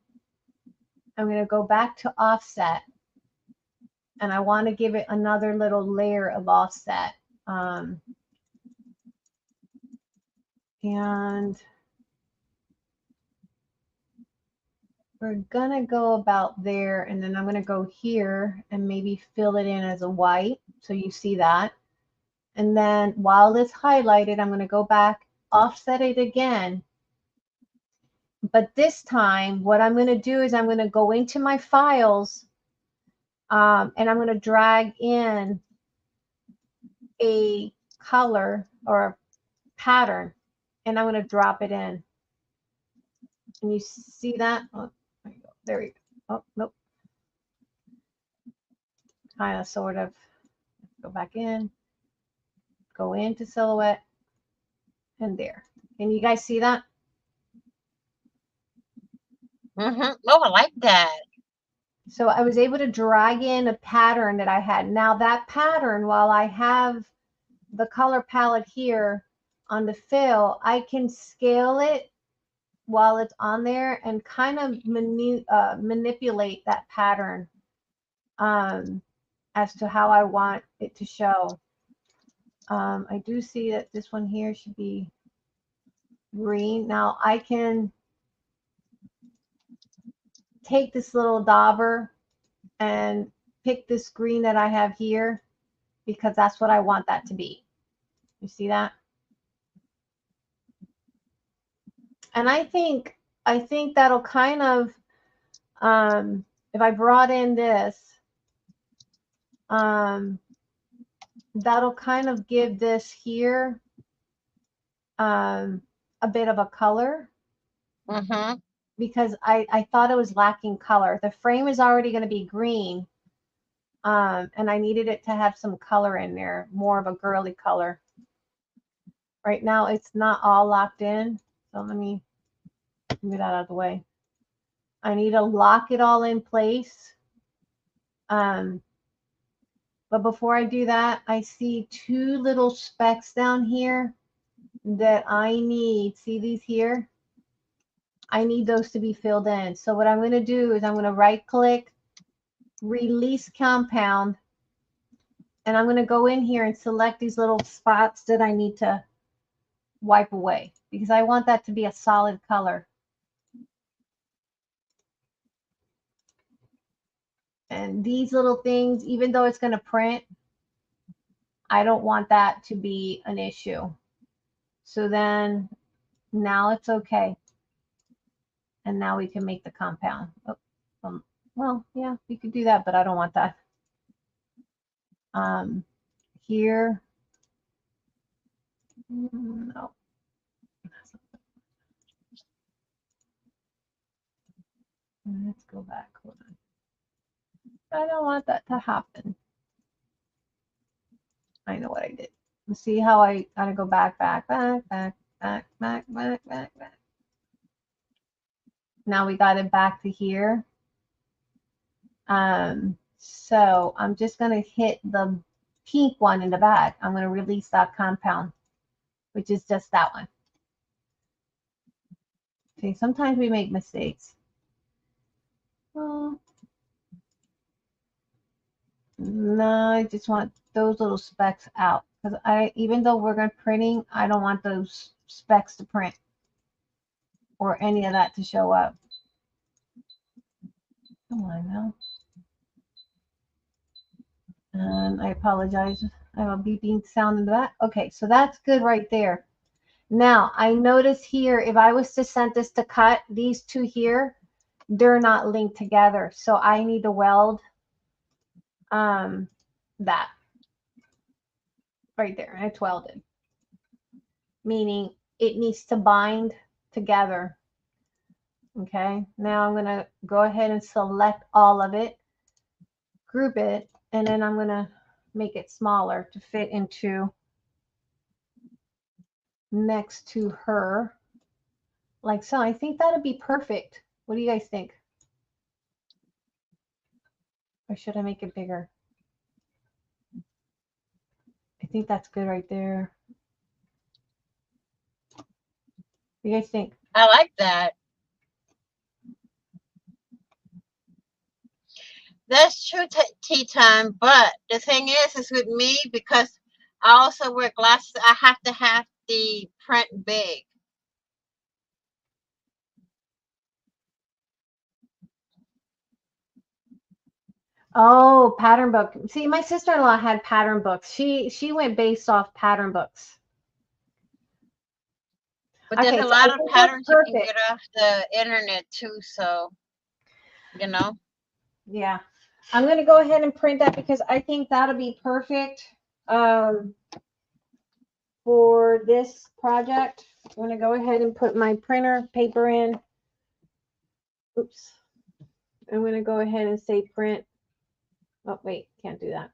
I'm going to go back to offset. And I want to give it another little layer of offset. And we're going to go about there. And then I'm going to go here and maybe fill it in as a white. So you see that. And then while it's highlighted, I'm going to go back, offset it again. But this time, what I'm going to do is I'm going to go into my files and I'm going to drag in a color or a pattern, and I'm going to drop it in. And you see that? Oh, there we go. Oh, nope. Kind of, sort of. Go back in. Go into silhouette. And there. Can you guys see that? Mm-hmm. Oh, I like that. So I was able to drag in a pattern that I had. Now that pattern, while I have the color palette here on the fill, I can scale it while it's on there and kind of manipulate that pattern as to how I want it to show. I do see that this one here should be green. Now I can take this little dauber and pick this green that I have here because that's what I want that to be. You see that? And I think that'll kind of, if I brought in this, that'll kind of give this here a bit of a color. Mm-hmm. Because I thought it was lacking color. The frame is already going to be green, and I needed it to have some color in there, more of a girly color. Right now, it's not all locked in, so let me move that out of the way. I need to lock it all in place. But before I do that, I see two little specks down here that I need. See these here? I need those to be filled in. So what I'm going to do is I'm going to right click, release compound, and I'm going to go in here and select these little spots that I need to wipe away because I want that to be a solid color. And these little things, even though it's going to print, I don't want that to be an issue. So then now it's okay. And now we can make the compound. Oh, well, yeah, we could do that, but I don't want that. Here, no. Let's go back. Hold on. I don't want that to happen. I know what I did. See how I gotta go back. Now we got it back to here. So I'm just gonna hit the pink one in the back. I'm gonna release that compound, which is just that one. Okay, sometimes we make mistakes. Well, no, I just want those little specks out because even though we're going to printing, I don't want those specks to print or any of that to show up. Come on now. And I apologize. I have a beeping sound in that. Okay, so that's good right there. Now, I notice here, if I was to send this to cut, these two here, they're not linked together. So I need to weld that right there. It's welded, meaning it needs to bind together. Okay, now I'm going to go ahead and select all of it, group it, and then I'm going to make it smaller to fit into next to her, like so. I think that'd be perfect. What do you guys think? Or should I make it bigger? I think that's good right there. What do you guys think? I like that. That's true, tea time. But the thing is with me, because I also wear glasses, I have to have the print big. Oh, pattern book. See, my sister-in-law had pattern books. She went based off pattern books. But there's Okay, a so lot I of think that's patterns you can perfect. get off the internet too, so you know. Yeah, I'm gonna go ahead and print that because I think that'll be perfect for this project. I'm gonna go ahead and put my printer paper in. Oops. I'm gonna go ahead and say print. Oh wait, can't do that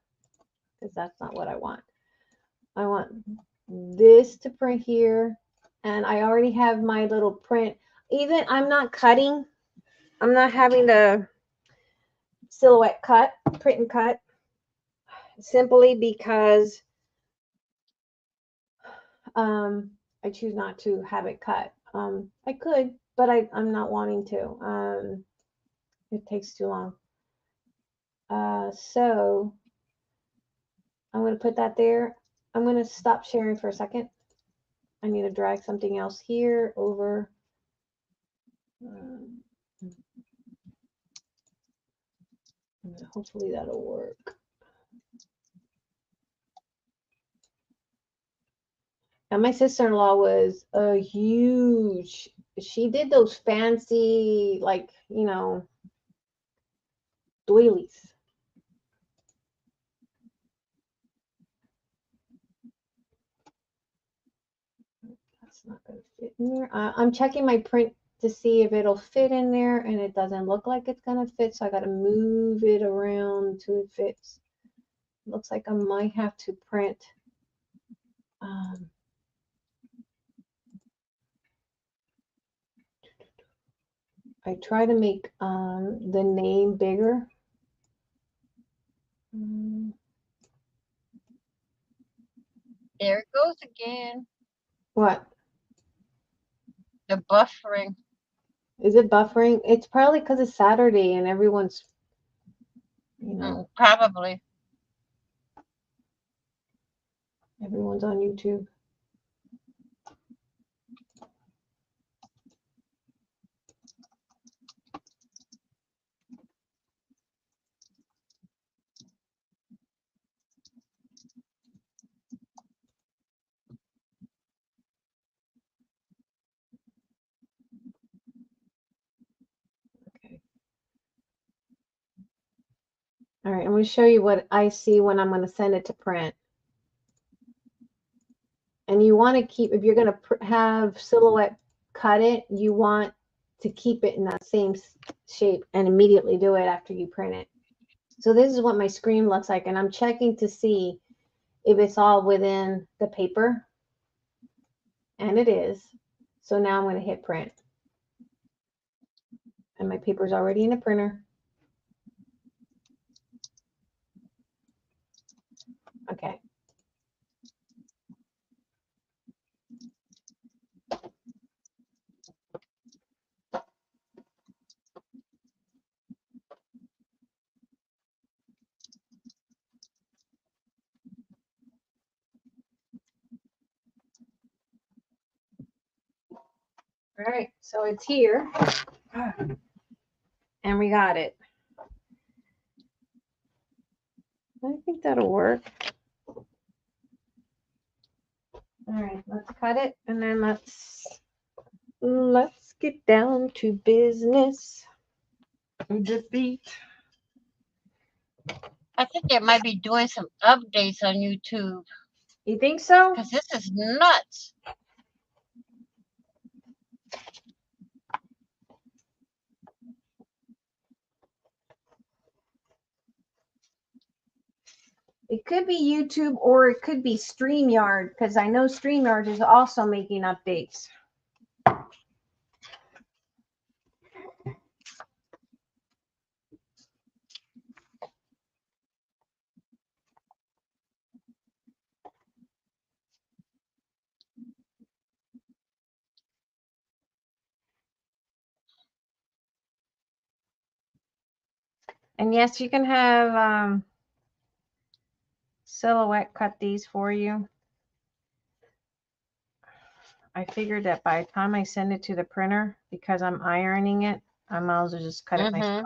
because that's not what I want. I want this to print here, and I already have my little print. Even I'm not cutting. I'm not having the silhouette cut, print and cut, simply because I choose not to have it cut. I could, but I'm not wanting to. It takes too long. So I'm going to put that there. I'm going to stop sharing for a second. I need to drag something else here over. Hopefully that'll work. And my sister-in-law was a huge, she did those fancy, like, you know, doilies. That's not going to fit in there. I'm checking my print to see if it'll fit in there, and it doesn't look like it's going to fit, so I got to move it around till it fits. Looks like I might have to print I try to make the name bigger. There it goes again. What? The buffering. Is it buffering? It's probably because it's Saturday and everyone's, you know. Probably. Everyone's on YouTube. Okay. All right, I'm going to show you what I see when I'm going to send it to print. And you want to keep, if you're going to have Silhouette cut it, you want to keep it in that same shape and immediately do it after you print it. So this is what my screen looks like, and I'm checking to see if it's all within the paper. And it is. So now I'm going to hit print. And my paper's already in the printer. Okay. All right, so it's here. And we got it. I think that'll work. All right, let's cut it and then let's get down to business. The beat. I think they might be doing some updates on YouTube You think so? because this is nuts. It could be YouTube or it could be StreamYard because I know StreamYard is also making updates. And yes, you can have Silhouette cut these for you. I figured that by the time I send it to the printer, because I'm ironing it, I might as well just cut it myself.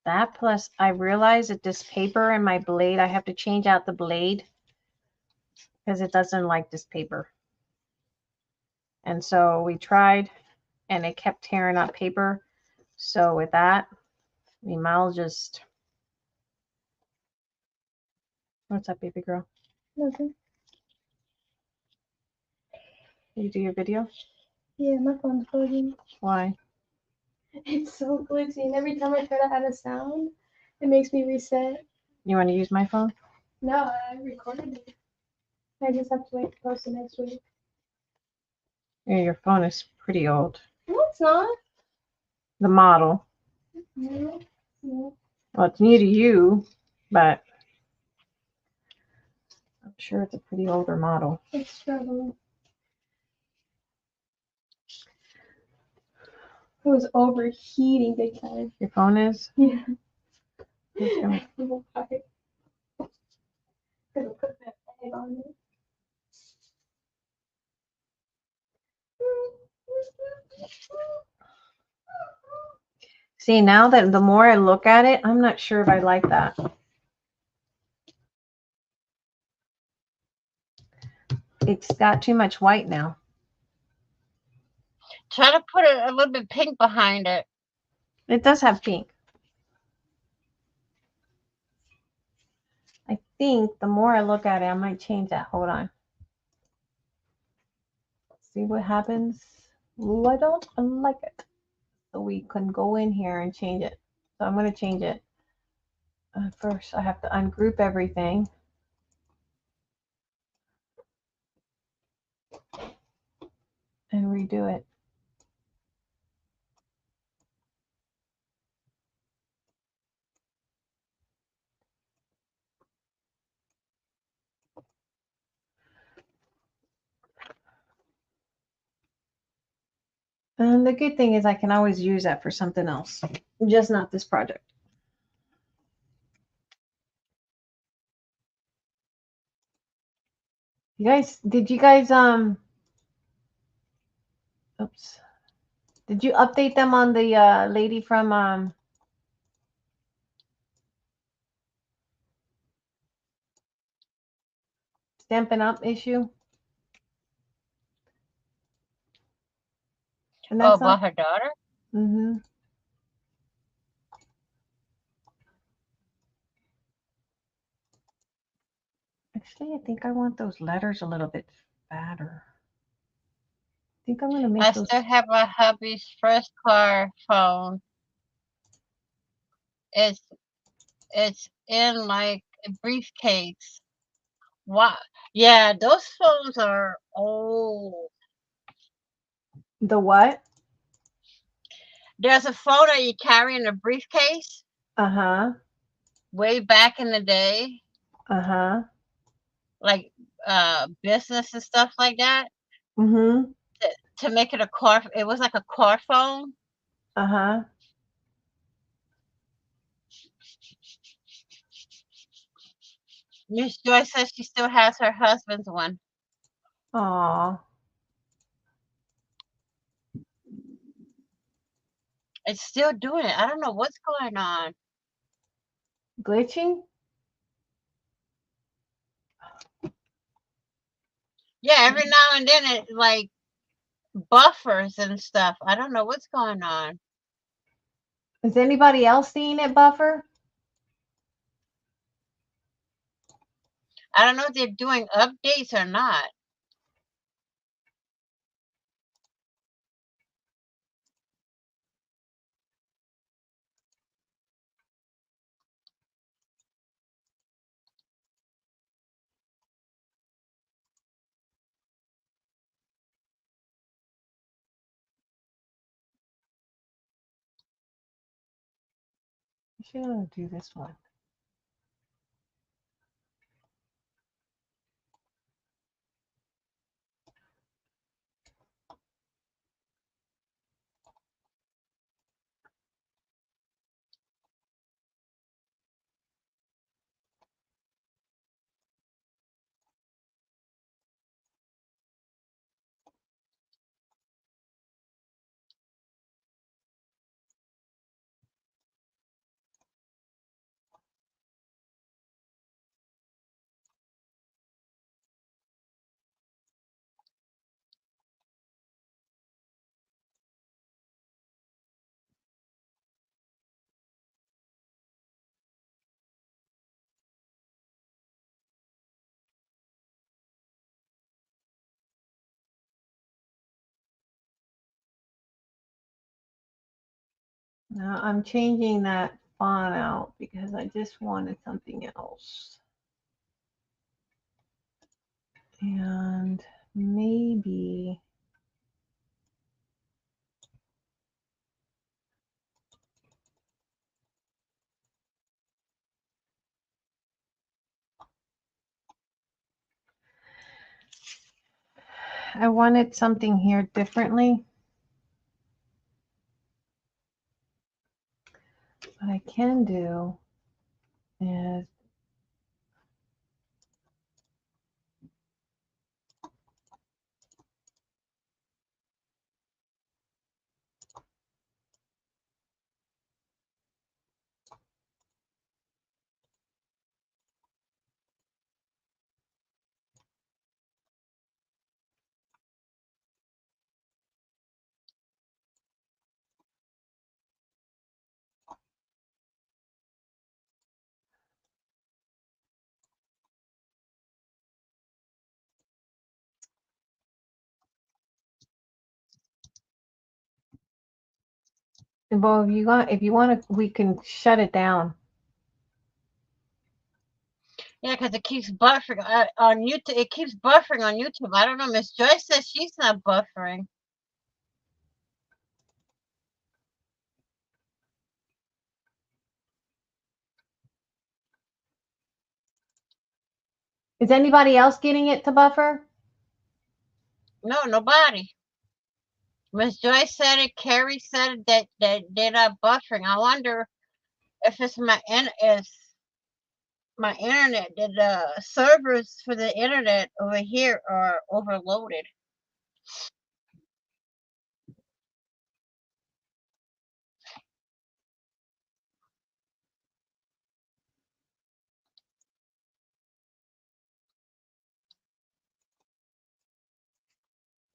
That plus I realized that this paper and my blade, I have to change out the blade because it doesn't like this paper. And so we tried and it kept tearing up paper. So with that, we might as well just, what's up, baby girl? Nothing. You do your video? Yeah, my phone's bugging. Why? It's so glitchy, and every time I try to add a sound, it makes me reset. You want to use my phone? No, I recorded it. I just have to wait to post it next week. Yeah, your phone is pretty old. No, it's not. The model. No, no. Well, it's new to you, but I'm sure it's a pretty older model. It's struggling. It was overheating big time. Your phone is? Yeah. Who's gonna- Why? Gonna put that egg on it. See, now that the more I look at it, I'm not sure if I like that. It's got too much white now. Try to put a little bit pink behind it. It does have pink. I think the more I look at it, I might change that. Hold on. See what happens. Ooh, I don't like it. So we can go in here and change it. So I'm going to change it. First, I have to ungroup everything. And redo it. And the good thing is I can always use that for something else, just not this project. You guys, did you guys, oops. Did you update them on the lady from Stampin' Up issue? And Oh, that's about her daughter? Mm-hmm. Actually, I think I want those letters a little bit fatter. I think I'm gonna make I those. still have my hubby's first car phone. It's in like a briefcase. Wow. Yeah, those phones are old. The what? There's a phone that you carry in a briefcase Uh-huh. way back in the day, Uh-huh. like business and stuff like that. Mm-hmm. To make it a car, it was like a car phone. Uh-huh. Miss Joy says she still has her husband's one. Aw. It's still doing it. I don't know what's going on. Glitching? Yeah, every now and then it like buffers and stuff. I don't know what's going on. Is anybody else seeing it buffer? I don't know if they're doing updates or not. I should do this one. Now I'm changing that font out because I just wanted something else. And maybe I wanted something here differently. What I can do is well, if you want to, we can shut it down. Yeah, because it keeps buffering on YouTube. It keeps buffering on YouTube. I don't know. Miss Joyce says she's not buffering. Is anybody else getting it to buffer? No, nobody. Miss Joyce said it. Carrie said it, that they're not buffering. I wonder if it's my internet. That the servers for the internet over here are overloaded.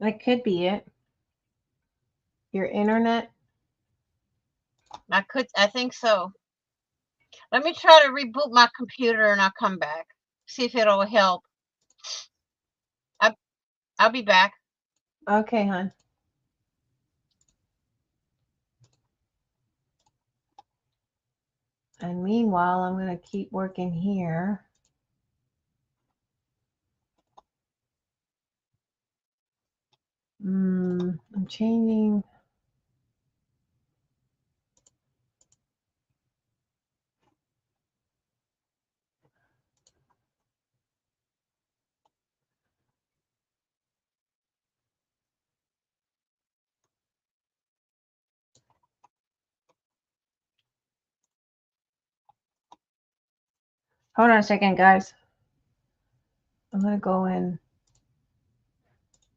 That could be it. Your internet. I think so. Let me try to reboot my computer and I'll come back. See if it'll help. I'll be back. Okay, hon. And meanwhile, I'm going to keep working here. I'm changing. Hold on a second, guys. I'm going to go and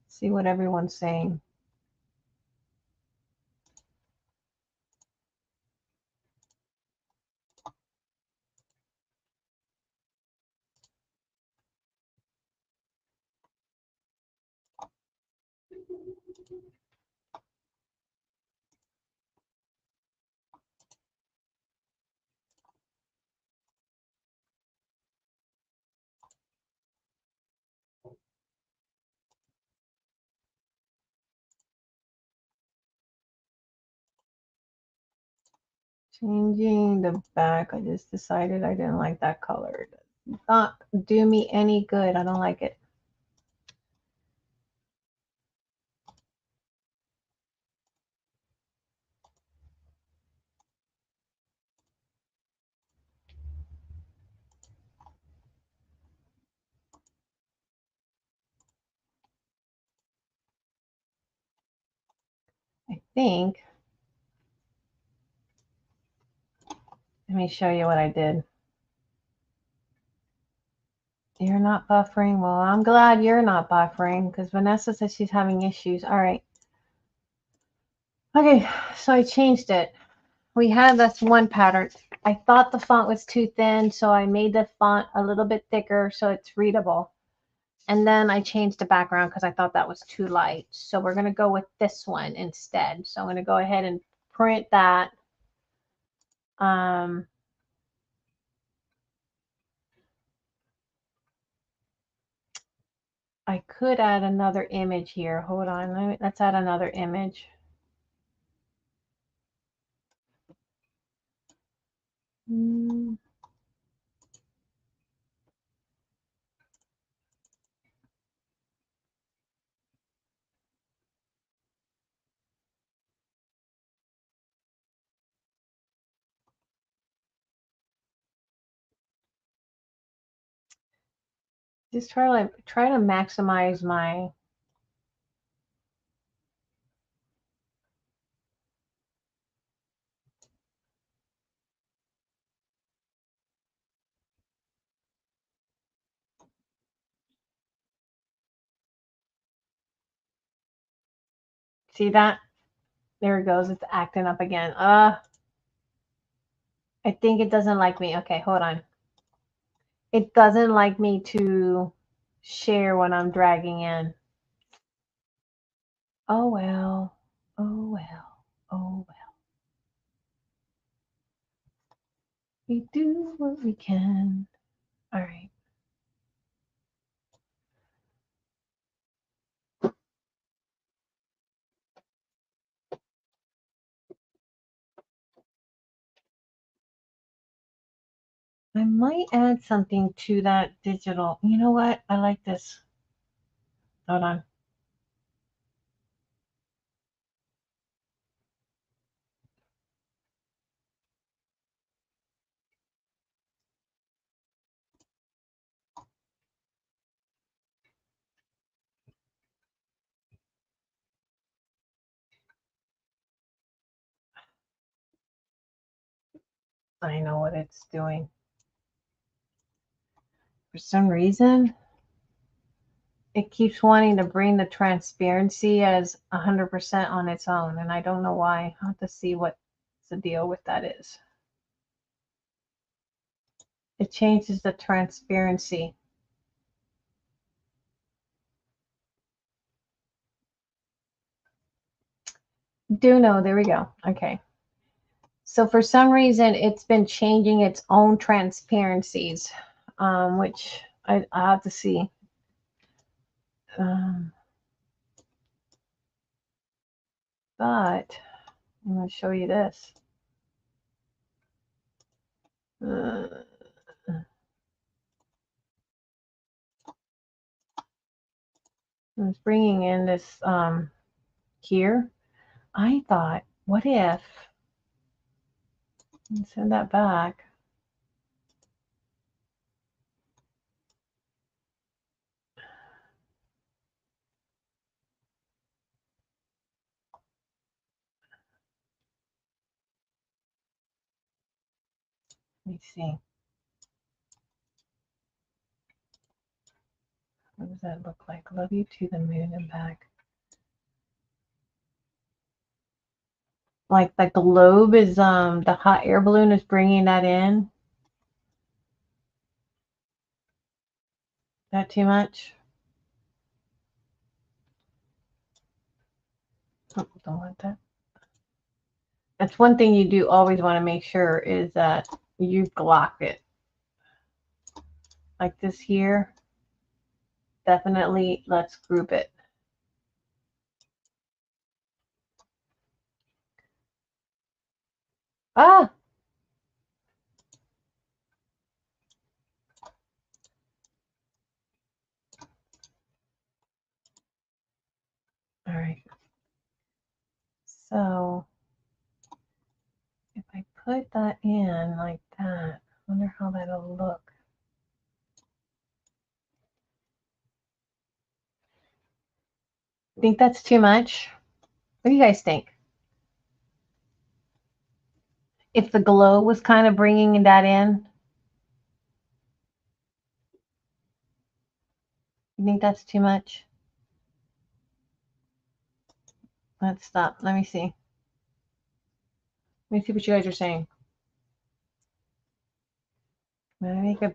see what everyone's saying. Changing the back. I just decided I didn't like that color. It does not do me any good. I don't like it. I think. Let me show you what I did. You're not buffering. Well, I'm glad you're not buffering because Vanessa says she's having issues. All right. Okay, so I changed it. We had this one pattern. I thought the font was too thin, so I made the font a little bit thicker so it's readable. And then I changed the background because I thought that was too light. So we're going to go with this one instead. So I'm going to go ahead and print that. I could add another image here. Hold on. Let's add another image. Just try to maximize my see that? There it goes. It's acting up again. I think it doesn't like me. Okay, hold on. It doesn't like me to share when I'm dragging in. Oh well. Oh well. Oh well. We do what we can. All right. I might add something to that digital. You know what? I like this. Hold on. I know what it's doing. For some reason, it keeps wanting to bring the transparency as 100% on its own, and I don't know why. I'll have to see what the deal with that is. It changes the transparency. Do know, there we go. Okay. So for some reason, it's been changing its own transparencies, which I have to see. But I'm going to show you this. It's bringing in this here. I thought, what if, send that back. Let me see. What does that look like? Love you to the moon and back. Like the globe is, the hot air balloon is bringing that in. That too much? Oh, don't want that. That's one thing you do always want to make sure is that you block it. Like this here. Definitely, let's group it. Ah! All right. So if I put that in like that, I wonder how that'll look. Think that's too much? What do you guys think? If the glow was kind of bringing that in, you think that's too much? Let's stop. Let me see. Let me see what you guys are saying. When I make a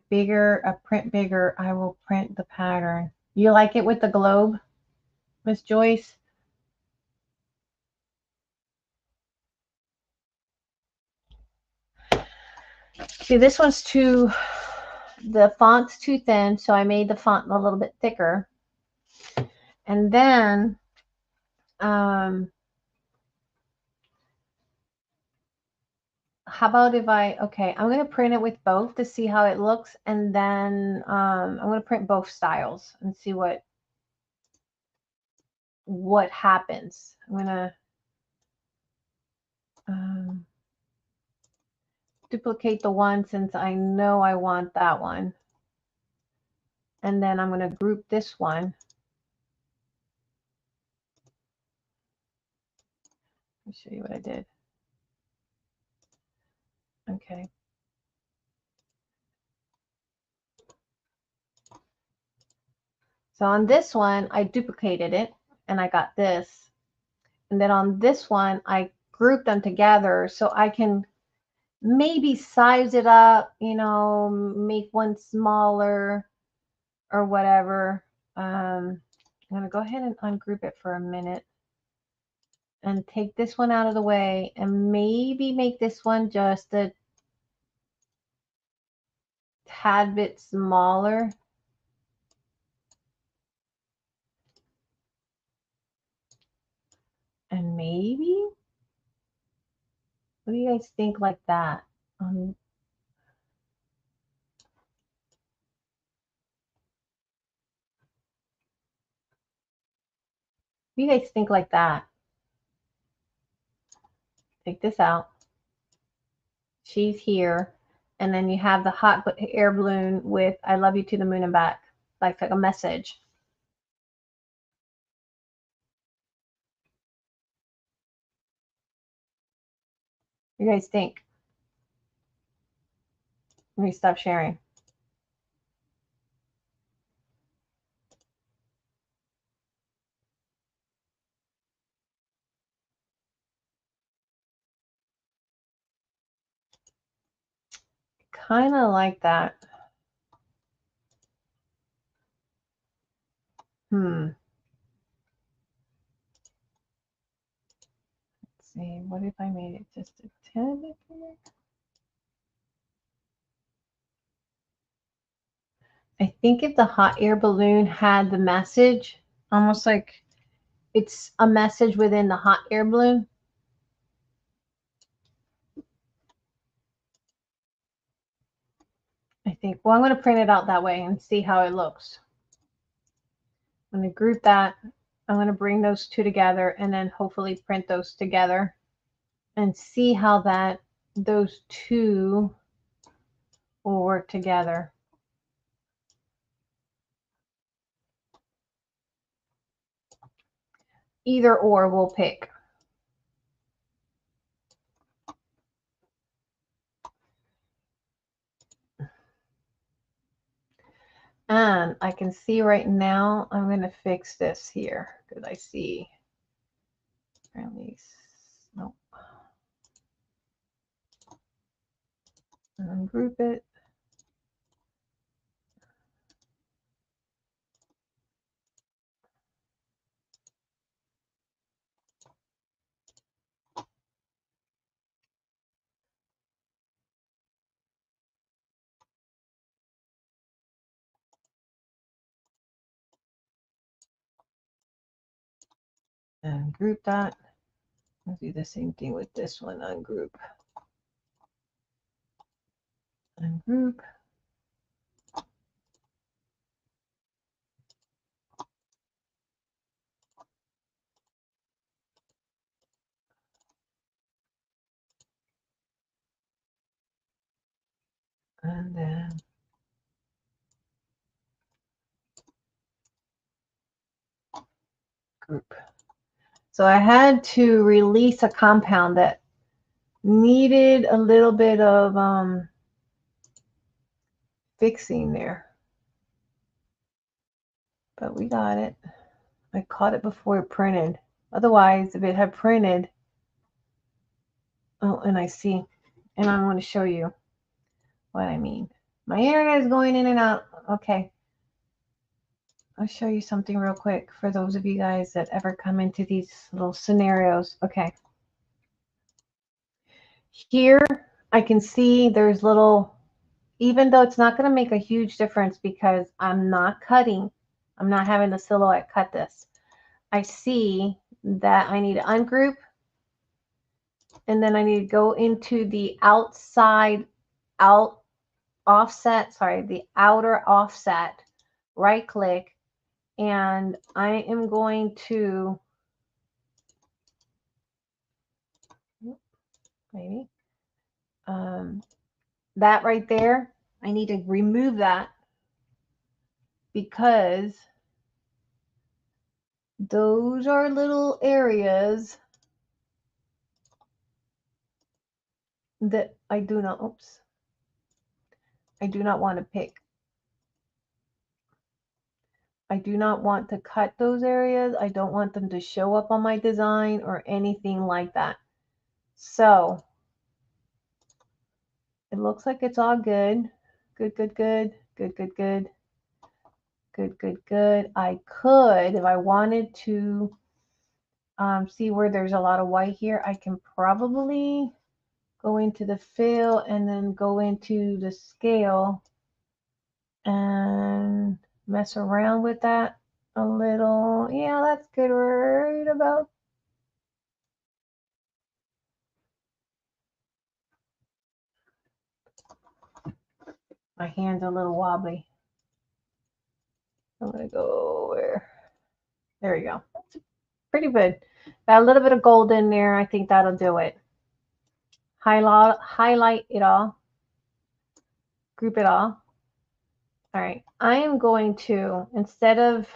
print bigger, I will print the pattern. You like it with the globe, Miss Joyce? See, this one's the font's too thin, so I made the font a little bit thicker. And then, how about if okay, I'm going to print it with both to see how it looks. And then I'm going to print both styles and see what happens. I'm going to duplicate the one since I know I want that one. And then I'm going to group this one. Let me show you what I did. Okay. So on this one, I duplicated it and I got this. And then on this one, I grouped them together so I can maybe size it up, you know, make one smaller or whatever. I'm going to go ahead and ungroup it for a minute and take this one out of the way and maybe make this one just a tad bit smaller. And maybe, what do you guys think like that? What do you guys think like that? Take this out. She's here. And then you have the hot air balloon with I love you to the moon and back. Like a message. What do you guys think? Let me stop sharing. Kind of like that. Let's see. What if I made it just a tad bit bigger? I think if the hot air balloon had the message, almost like it's a message within the hot air balloon. I think, well, I'm going to print it out that way and see how it looks. I'm going to group that. I'm going to bring those two together and then hopefully print those together and see how those two will work together. Either or we'll pick. And I can see right now, I'm going to fix this here because I see, apparently, nope. Ungroup it. and group that. I'll do the same thing with this one. Ungroup. Ungroup. And then group. So I had to release a compound that needed a little bit of fixing there. But we got it. I caught it before it printed. Otherwise, if it had printed, oh, and I see, and I want to show you what I mean. My internet is going in and out. Okay. I'll show you something real quick for those of you guys that ever come into these little scenarios. Okay. Here, I can see there's little, even though it's not going to make a huge difference because I'm not cutting, I'm not having the silhouette cut this. I see that I need to ungroup, and then I need to go into the outside offset, sorry, the outer offset, right click, and I am going to, maybe, that right there, I need to remove that because those are little areas that I do not, oops, I do not want to pick. I do not want to cut those areas. I don't want them to show up on my design or anything like that. So it looks like it's all good. Good, good, good, good, good, good, good, good, good. I could, if I wanted to see where there's a lot of white here, I can probably go into the fill and then go into the scale and mess around with that a little. Yeah, that's good right about. My hand's a little wobbly. I'm gonna go where, there we go. Pretty good. Got a little bit of gold in there. I think that'll do it. Highlight it all. Group it all. All right. I am going to, instead of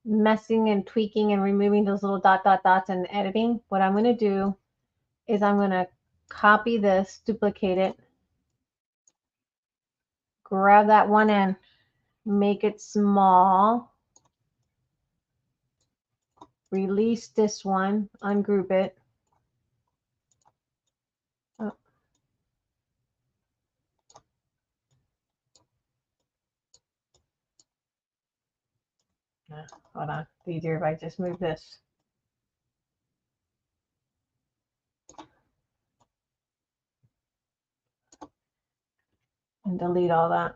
messing and tweaking and removing those little dots and editing, what I'm going to do is I'm going to copy this, duplicate it, grab that one end, make it small, release this one, ungroup it. Oh. Hold on, it's easier if I just move this. And delete all that.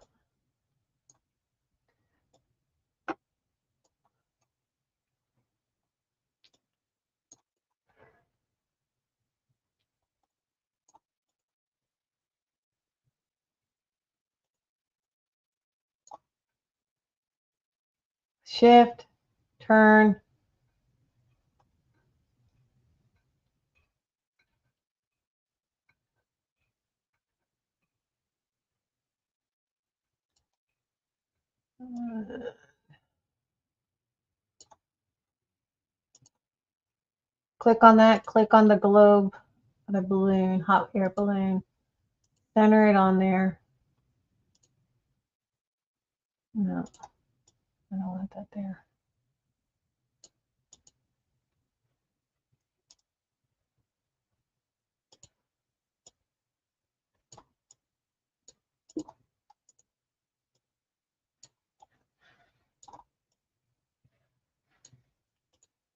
Shift, turn. Click on that, click on the globe, the balloon, hot air balloon, center it on there. No, I don't want that there.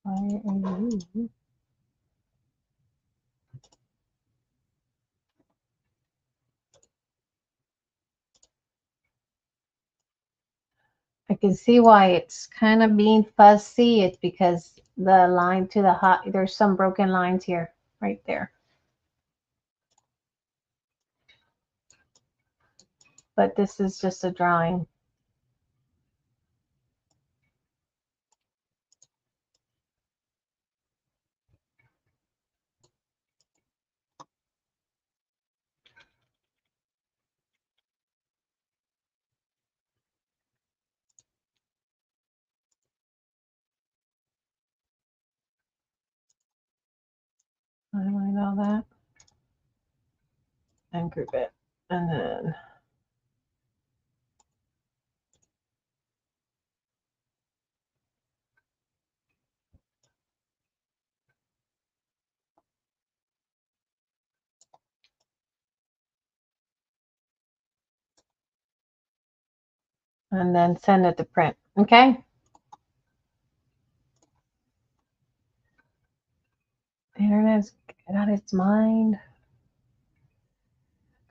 Why are you? I can see why it's kind of being fussy. It's because the line to the hot, there's some broken lines here, right there. But this is just a drawing. Highlight all that and group it. And then send it to print. Okay. The internet's out its mind.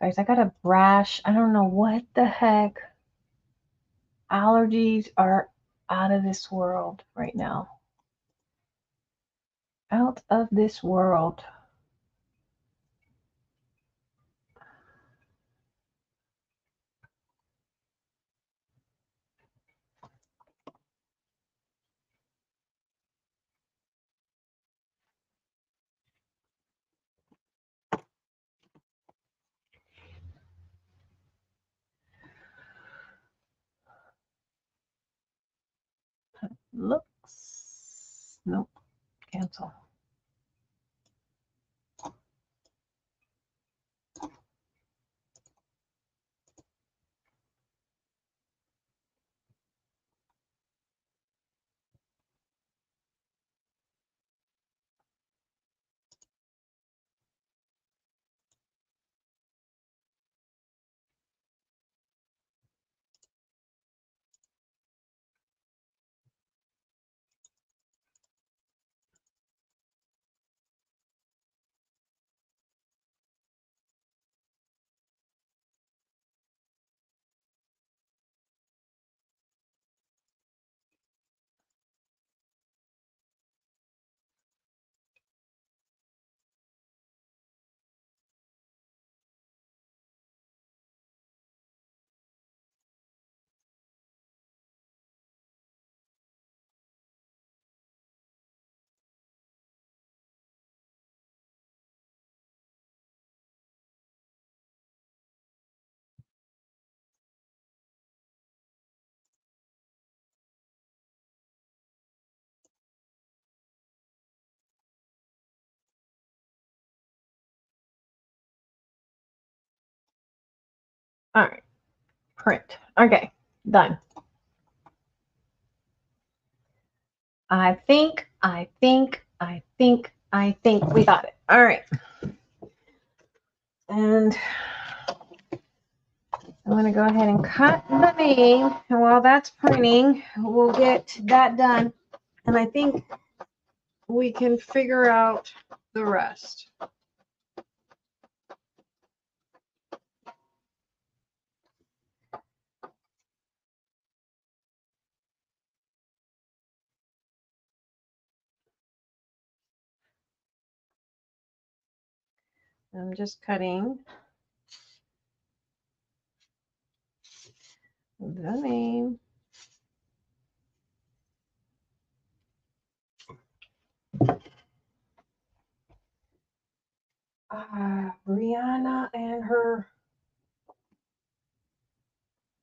Guys, I got a rash. I don't know what the heck. Allergies are out of this world right now. Out of this world. Looks. Nope. Cancel. All right. Print. Okay. Done. I think we got it. All right. And I'm going to go ahead and cut the name. And while that's printing, we'll get that done. And I think we can figure out the rest. I'm just cutting the name.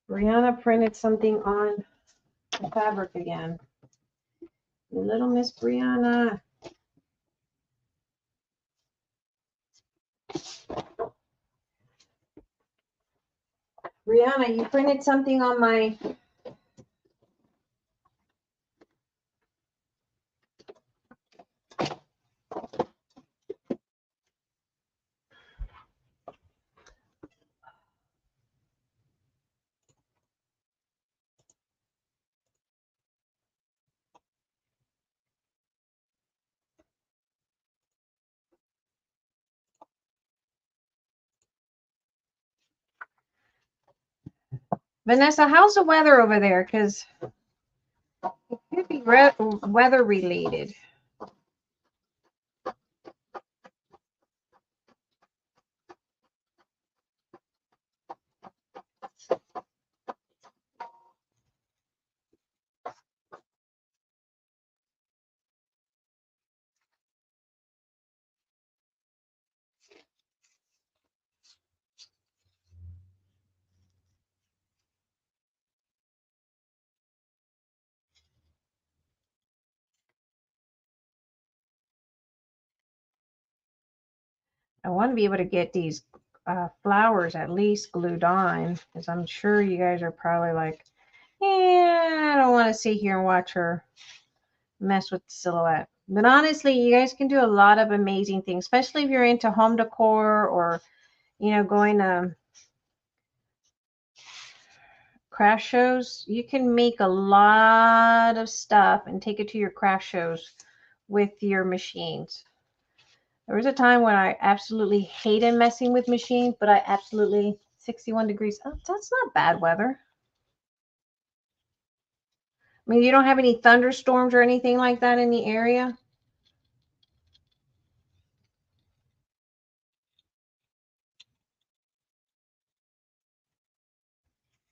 Brianna printed something on the fabric again. Little Miss Brianna. Brianna, you printed something on my... Vanessa, how's the weather over there? Because it could be weather related. I want to be able to get these flowers at least glued on, because I'm sure you guys are probably like, yeah, I don't want to sit here and watch her mess with the silhouette. But honestly, you guys can do a lot of amazing things, especially if you're into home decor or, you know, going to craft shows. You can make a lot of stuff and take it to your craft shows with your machines. There was a time when I absolutely hated messing with machines, but I absolutely 61 degrees. Oh, that's not bad weather. I mean, you don't have any thunderstorms or anything like that in the area?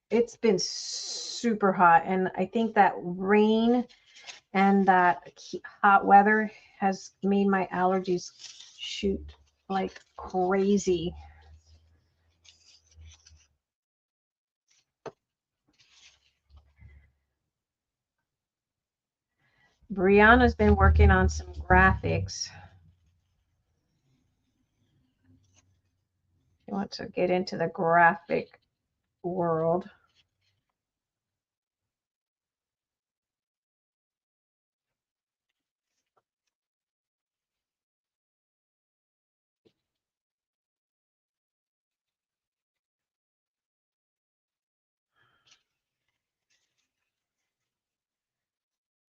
It's been super hot, and I think that rain and that hot weather has made my allergies shoot like crazy. Brianna's been working on some graphics. She wants to get into the graphic world.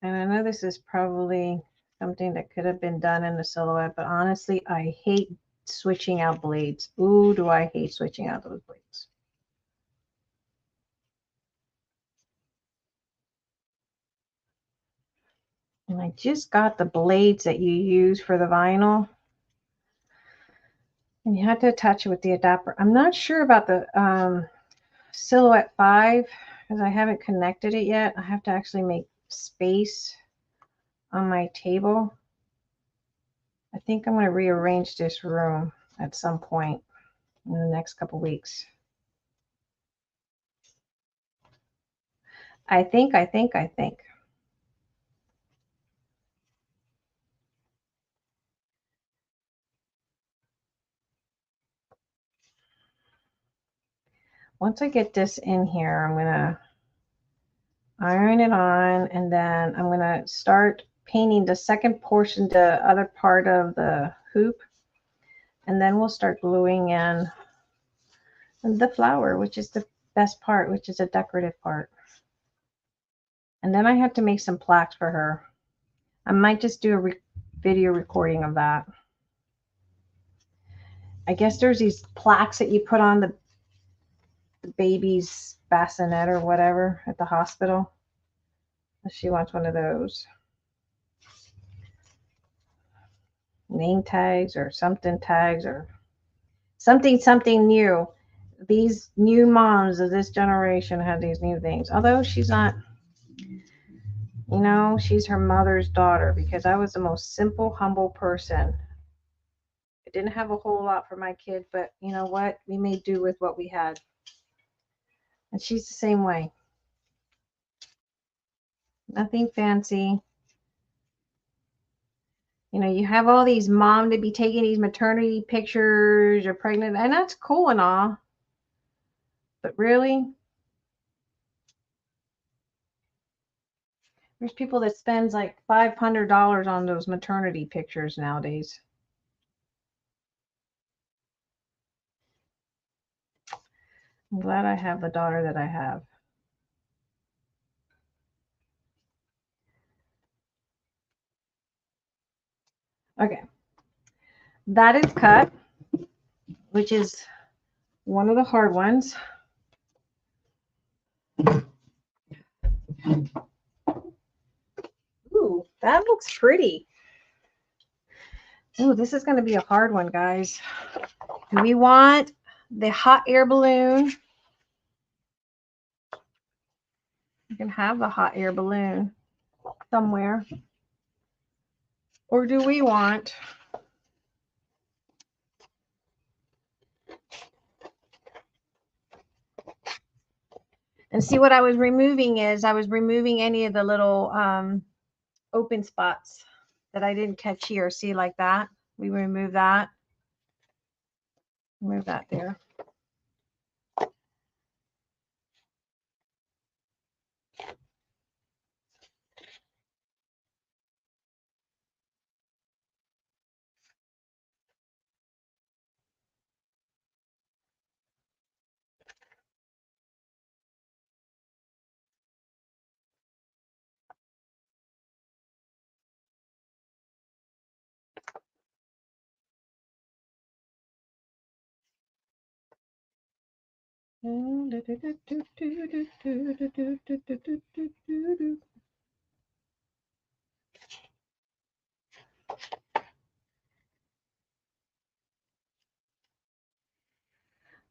And I know this is probably something that could have been done in the silhouette, but honestly, I hate switching out blades. Ooh, do I hate switching out those blades. And I just got the blades that you use for the vinyl. And you have to attach it with the adapter. I'm not sure about the Silhouette 5 because I haven't connected it yet. I have to actually make space on my table. I think I'm going to rearrange this room at some point in the next couple weeks. I think. Once I get this in here, I'm going to iron it on, and then I'm going to start painting the second portion, the other part of the hoop, and then we'll start gluing in the flower, which is the best part, which is a decorative part. And then I have to make some plaques for her. I might just do a video recording of that. I guess there's these plaques that you put on the baby's bassinet or whatever at the hospital. She wants one of those. Name tags or something tags or something new. These new moms of this generation have these new things. Although she's not, you know, she's her mother's daughter, because I was the most simple, humble person. I didn't have a whole lot for my kid, but you know what? We made do with what we had. And she's the same way. Nothing fancy. You know, you have all these moms to be taking these maternity pictures or pregnant, and that's cool and all. But really, there's people that spends like $500 on those maternity pictures nowadays. I'm glad I have the daughter that I have. Okay. That is cut, which is one of the hard ones. That looks pretty. Oh, this is going to be a hard one, guys. Do we want the hot air balloon? You can have the hot air balloon somewhere. Or do we want and see what I was removing is I was removing any of the little open spots that I didn't catch here. See, like that. We remove that. Move that there.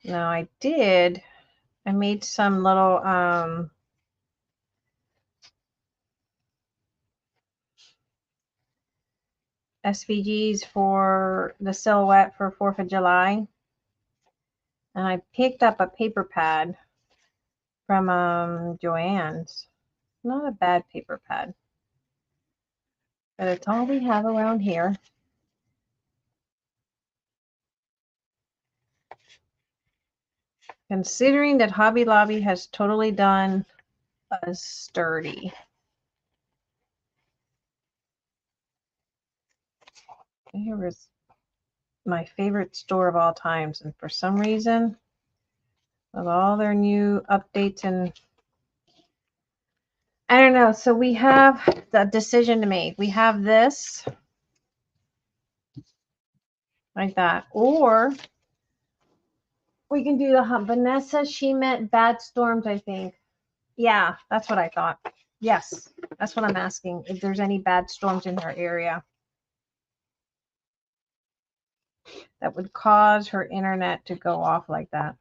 Now I made some little SVGs for the silhouette for 4th of July. And I picked up a paper pad from Joann's. Not a bad paper pad. But it's all we have around here. Considering that Hobby Lobby has totally done a sturdy. Here is my favorite store of all times. And for some reason, with all their new updates and I don't know. So we have the decision to make. We have this like that. Or we can do the Vanessa. She meant bad storms, I think. Yeah, that's what I thought. Yes, that's what I'm asking. If there's any bad storms in her area that would cause her internet to go off like that.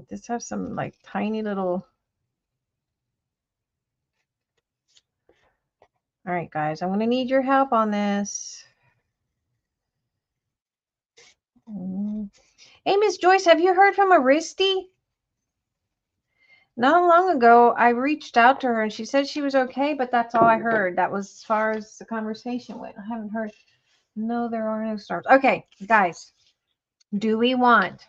Just have some like tiny little. All right, guys, I'm going to need your help on this. Hey, Miss Joyce, have you heard from Aristi? Not long ago, I reached out to her and she said she was okay, but that's all I heard. That was as far as the conversation went. I haven't heard. No, there are no stars. Okay, guys, do we want?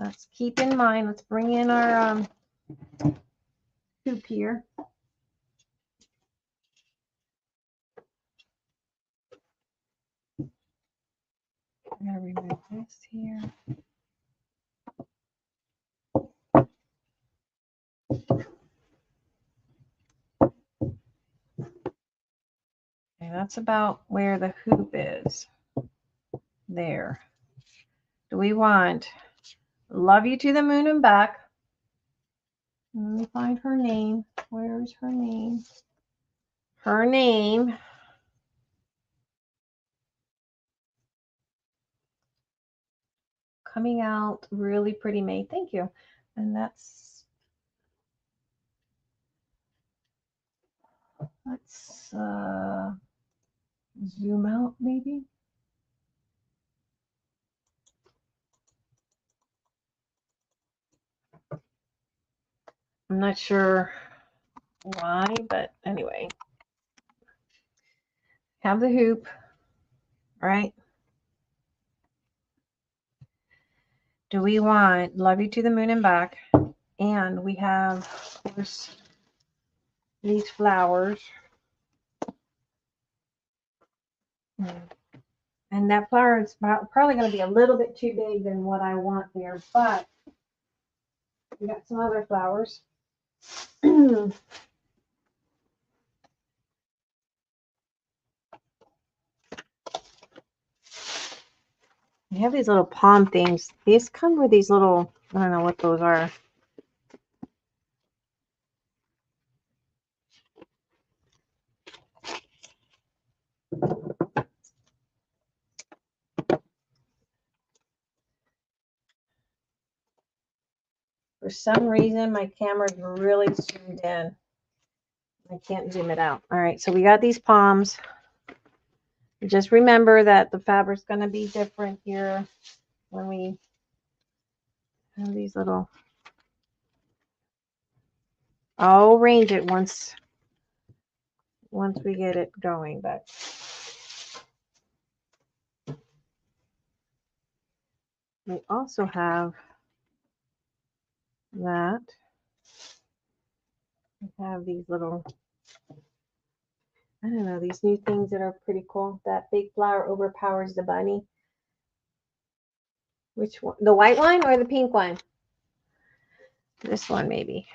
Let's keep in mind, let's bring in our hoop here. I'm going to remove this here. Okay, that's about where the hoop is. There. Do we want Love You to the Moon and Back? Let me find her name. Where is her name? Her name. Coming out really pretty made. Thank you. And let's zoom out maybe. I'm not sure why, but anyway. Have the hoop, right? Do we want Love You to the Moon and Back? And we have, of course, these flowers. And that flower is probably going to be a little bit too big than what I want there, but we got some other flowers. I have these little palm things. These come with these little, I don't know what those are. For some reason, my camera's really zoomed in. I can't zoom it out. All right, so we got these palms. Just remember that the fabric's going to be different here when we have these little. I'll arrange it once we get it going, but we also have that. We have these little, I don't know, these new things that are pretty cool. That big flower overpowers the bunny. Which one? The white one or the pink one? This one maybe.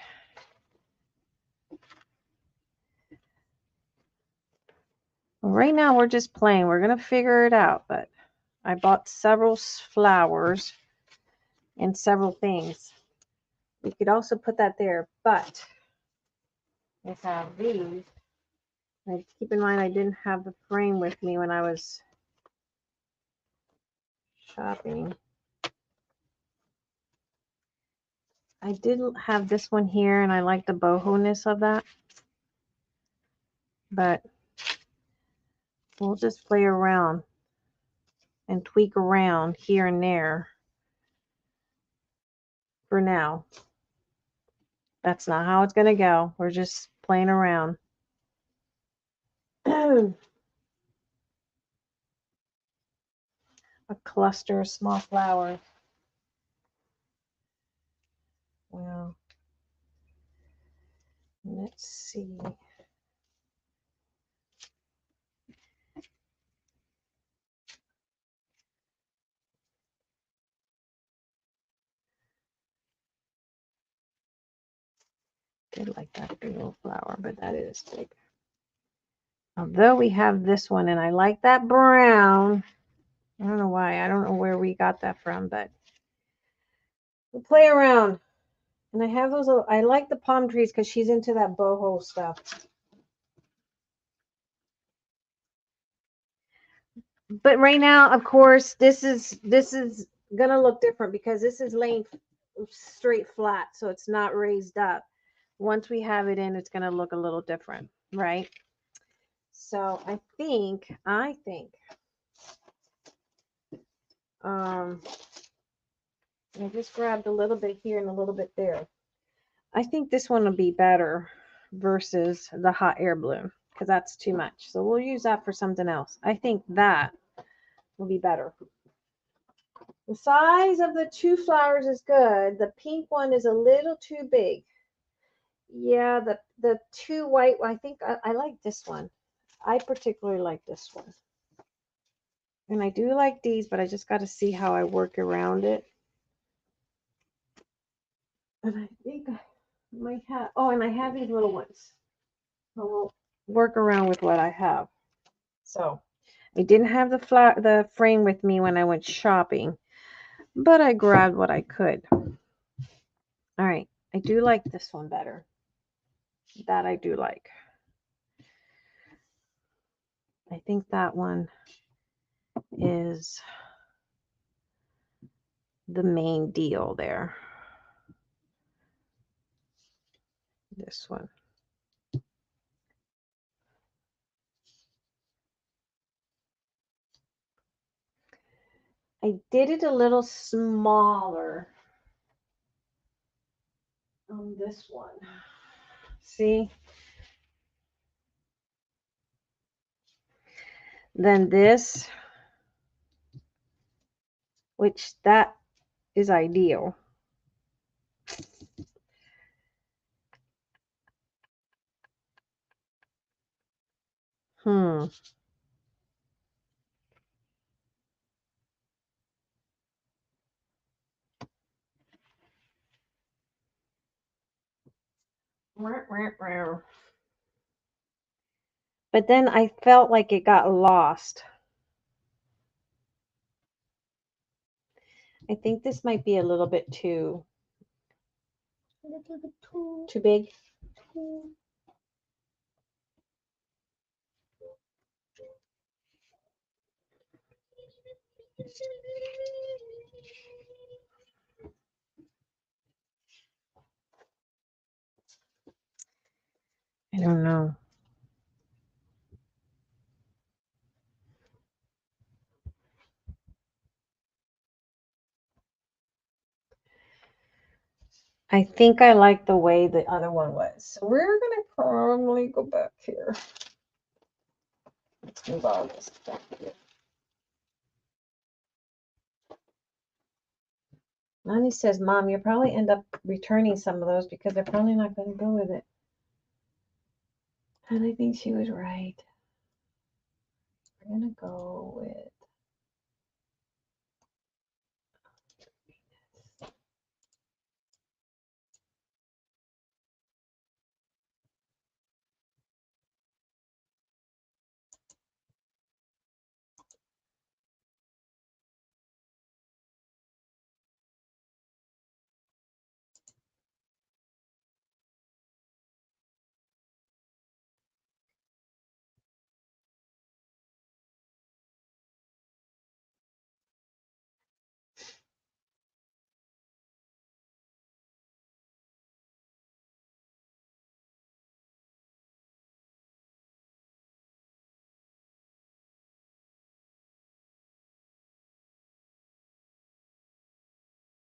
Well, right now we're just playing. We're going to figure it out, but I bought several flowers and several things. We could also put that there, but I have these. And keep in mind I didn't have the frame with me when I was shopping. I did have this one here, and I like the boho-ness of that. But we'll just play around and tweak around here and there for now. That's not how it's going to go. We're just playing around. A cluster of small flowers. Well, let's see. Did like that big little flower, but that is big. Although we have this one, and I like that brown. I don't know why. I don't know where we got that from, but we'll play around. And I have those little, I like the palm trees because she's into that boho stuff. But right now, of course, this is gonna look different because this is laying straight flat, so it's not raised up. Once we have it in, it's gonna look a little different, right? So I think I just grabbed a little bit here and a little bit there. I think this one will be better versus the hot air balloon because that's too much. So we'll use that for something else. I think that will be better. The size of the two flowers is good. The pink one is a little too big. Yeah, the two white, I think I like this one. I particularly like this one. And I do like these, but I just got to see how I work around it. And I think I might have, oh, and I have these little ones. So we'll work around with what I have. So I didn't have the frame with me when I went shopping, but I grabbed what I could. All right, I do like this one better. That I do like. I think that one is the main deal there. This one. I did it a little smaller on this one. See? Then this, which that is ideal. Hmm. But then I felt like it got lost. I think this might be a little bit too big. I don't know. I think I like the way the other one was. So we're going to probably go back here. Let's move all this back here. Mommy says, Mom, you'll probably end up returning some of those because they're probably not going to go with it. And I think she was right. We're going to go with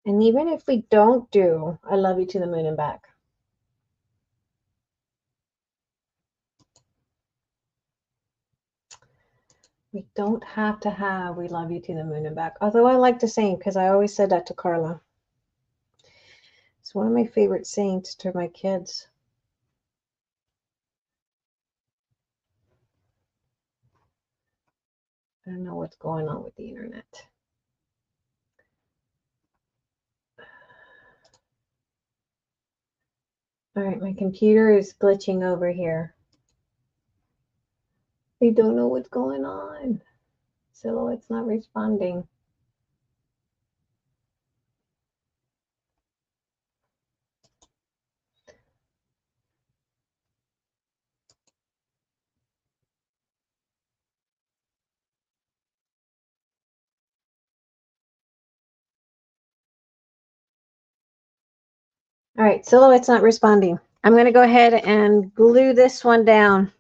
And even if we don't do I Love You to the Moon and Back, we don't have to have We Love You to the Moon and Back. Although I like to sing because I always said that to Carla. It's one of my favorite sayings to my kids. I don't know what's going on with the internet. All right, my computer is glitching over here. I don't know what's going on. Silhouette's not responding. All right, Silhouette's not responding. I'm going to go ahead and glue this one down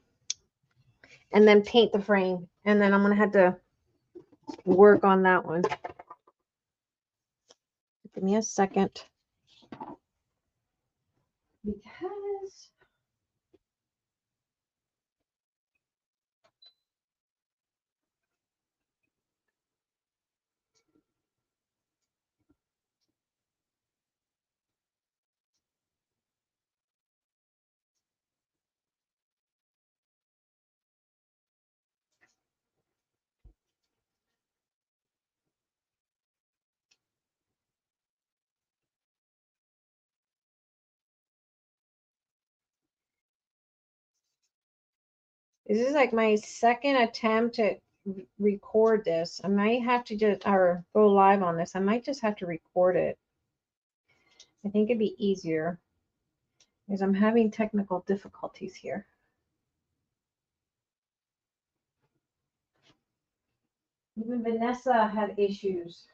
and then paint the frame. And then I'm going to have to work on that one. Give me a second. Because this is like my second attempt to record this. I might have to just, or go live on this. I might just have to record it. I think it'd be easier because I'm having technical difficulties here. Even Vanessa had issues.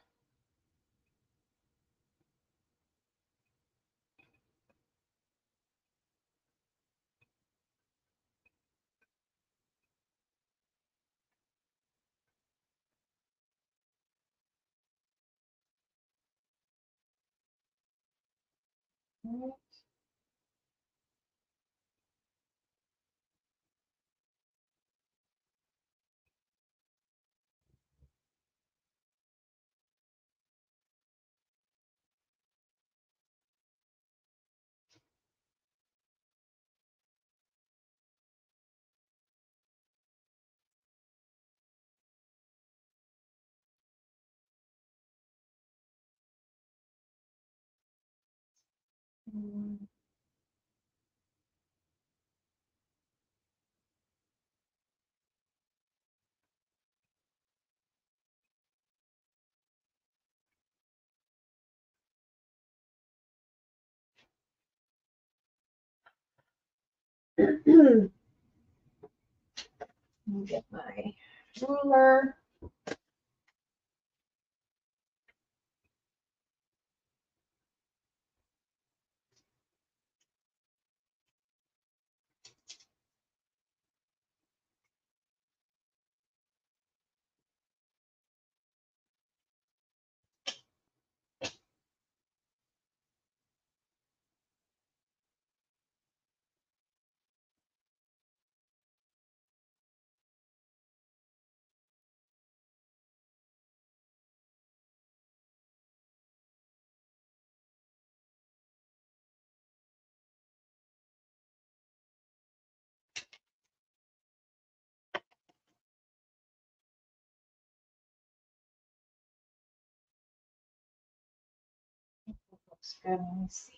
Let me get my ruler. Looks good. Let me see.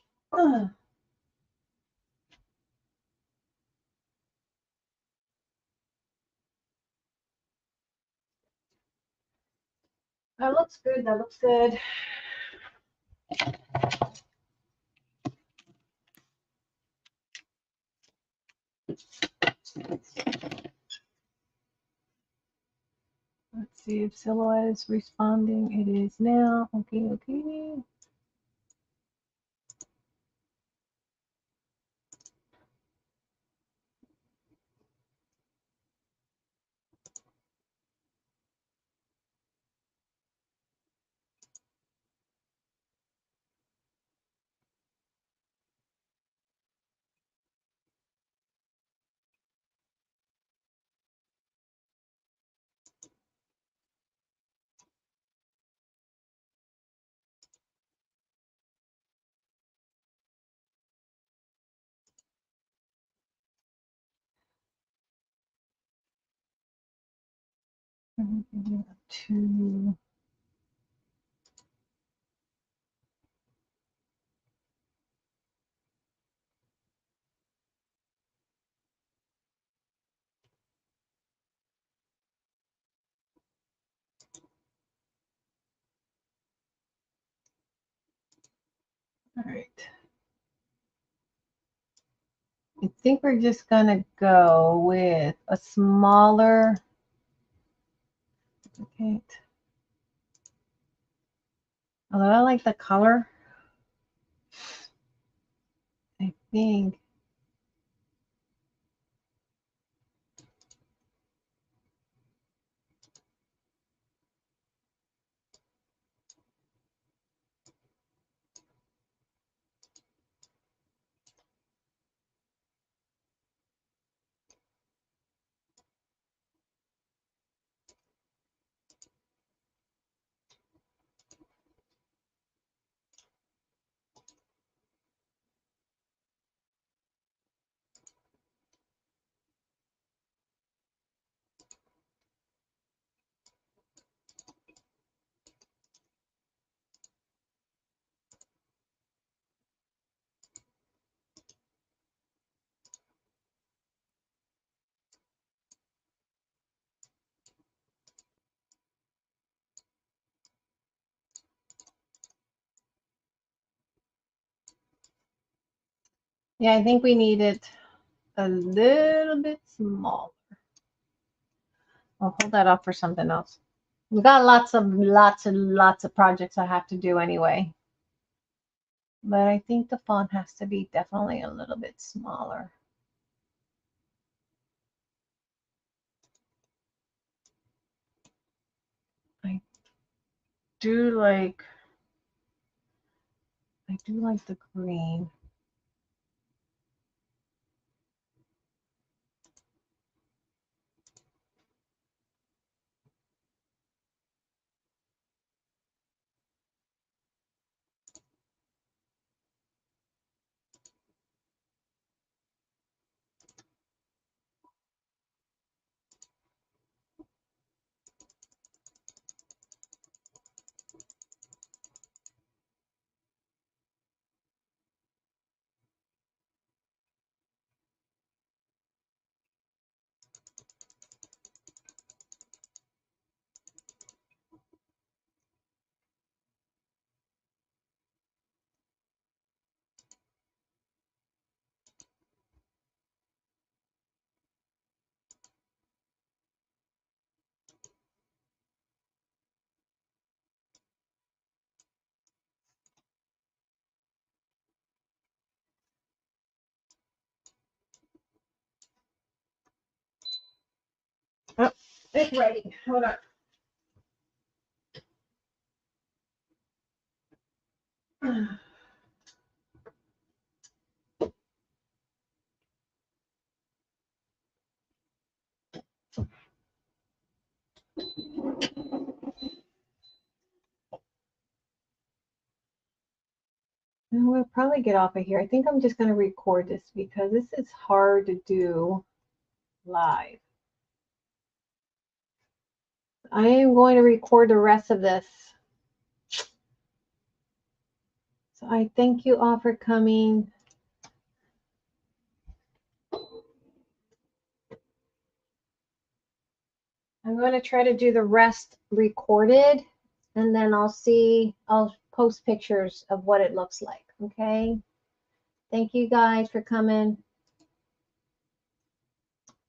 That looks good. That looks good. Let's see if Silhouette is responding. It is now. Okay, okay. Two. All right. I think we're just gonna go with a smaller. Okay. Although I like the color, I think. Yeah, I think we need it a little bit smaller. I'll hold that off for something else. We got lots of projects I have to do anyway. But I think the font has to be definitely a little bit smaller. I do like the green. It's ready. Hold on. We'll probably get off of here. I think I'm just going to record this because this is hard to do live. I am going to record the rest of this. So I thank you all for coming. I'm going to try to do the rest recorded, and then I'll post pictures of what it looks like. Okay. Thank you guys for coming.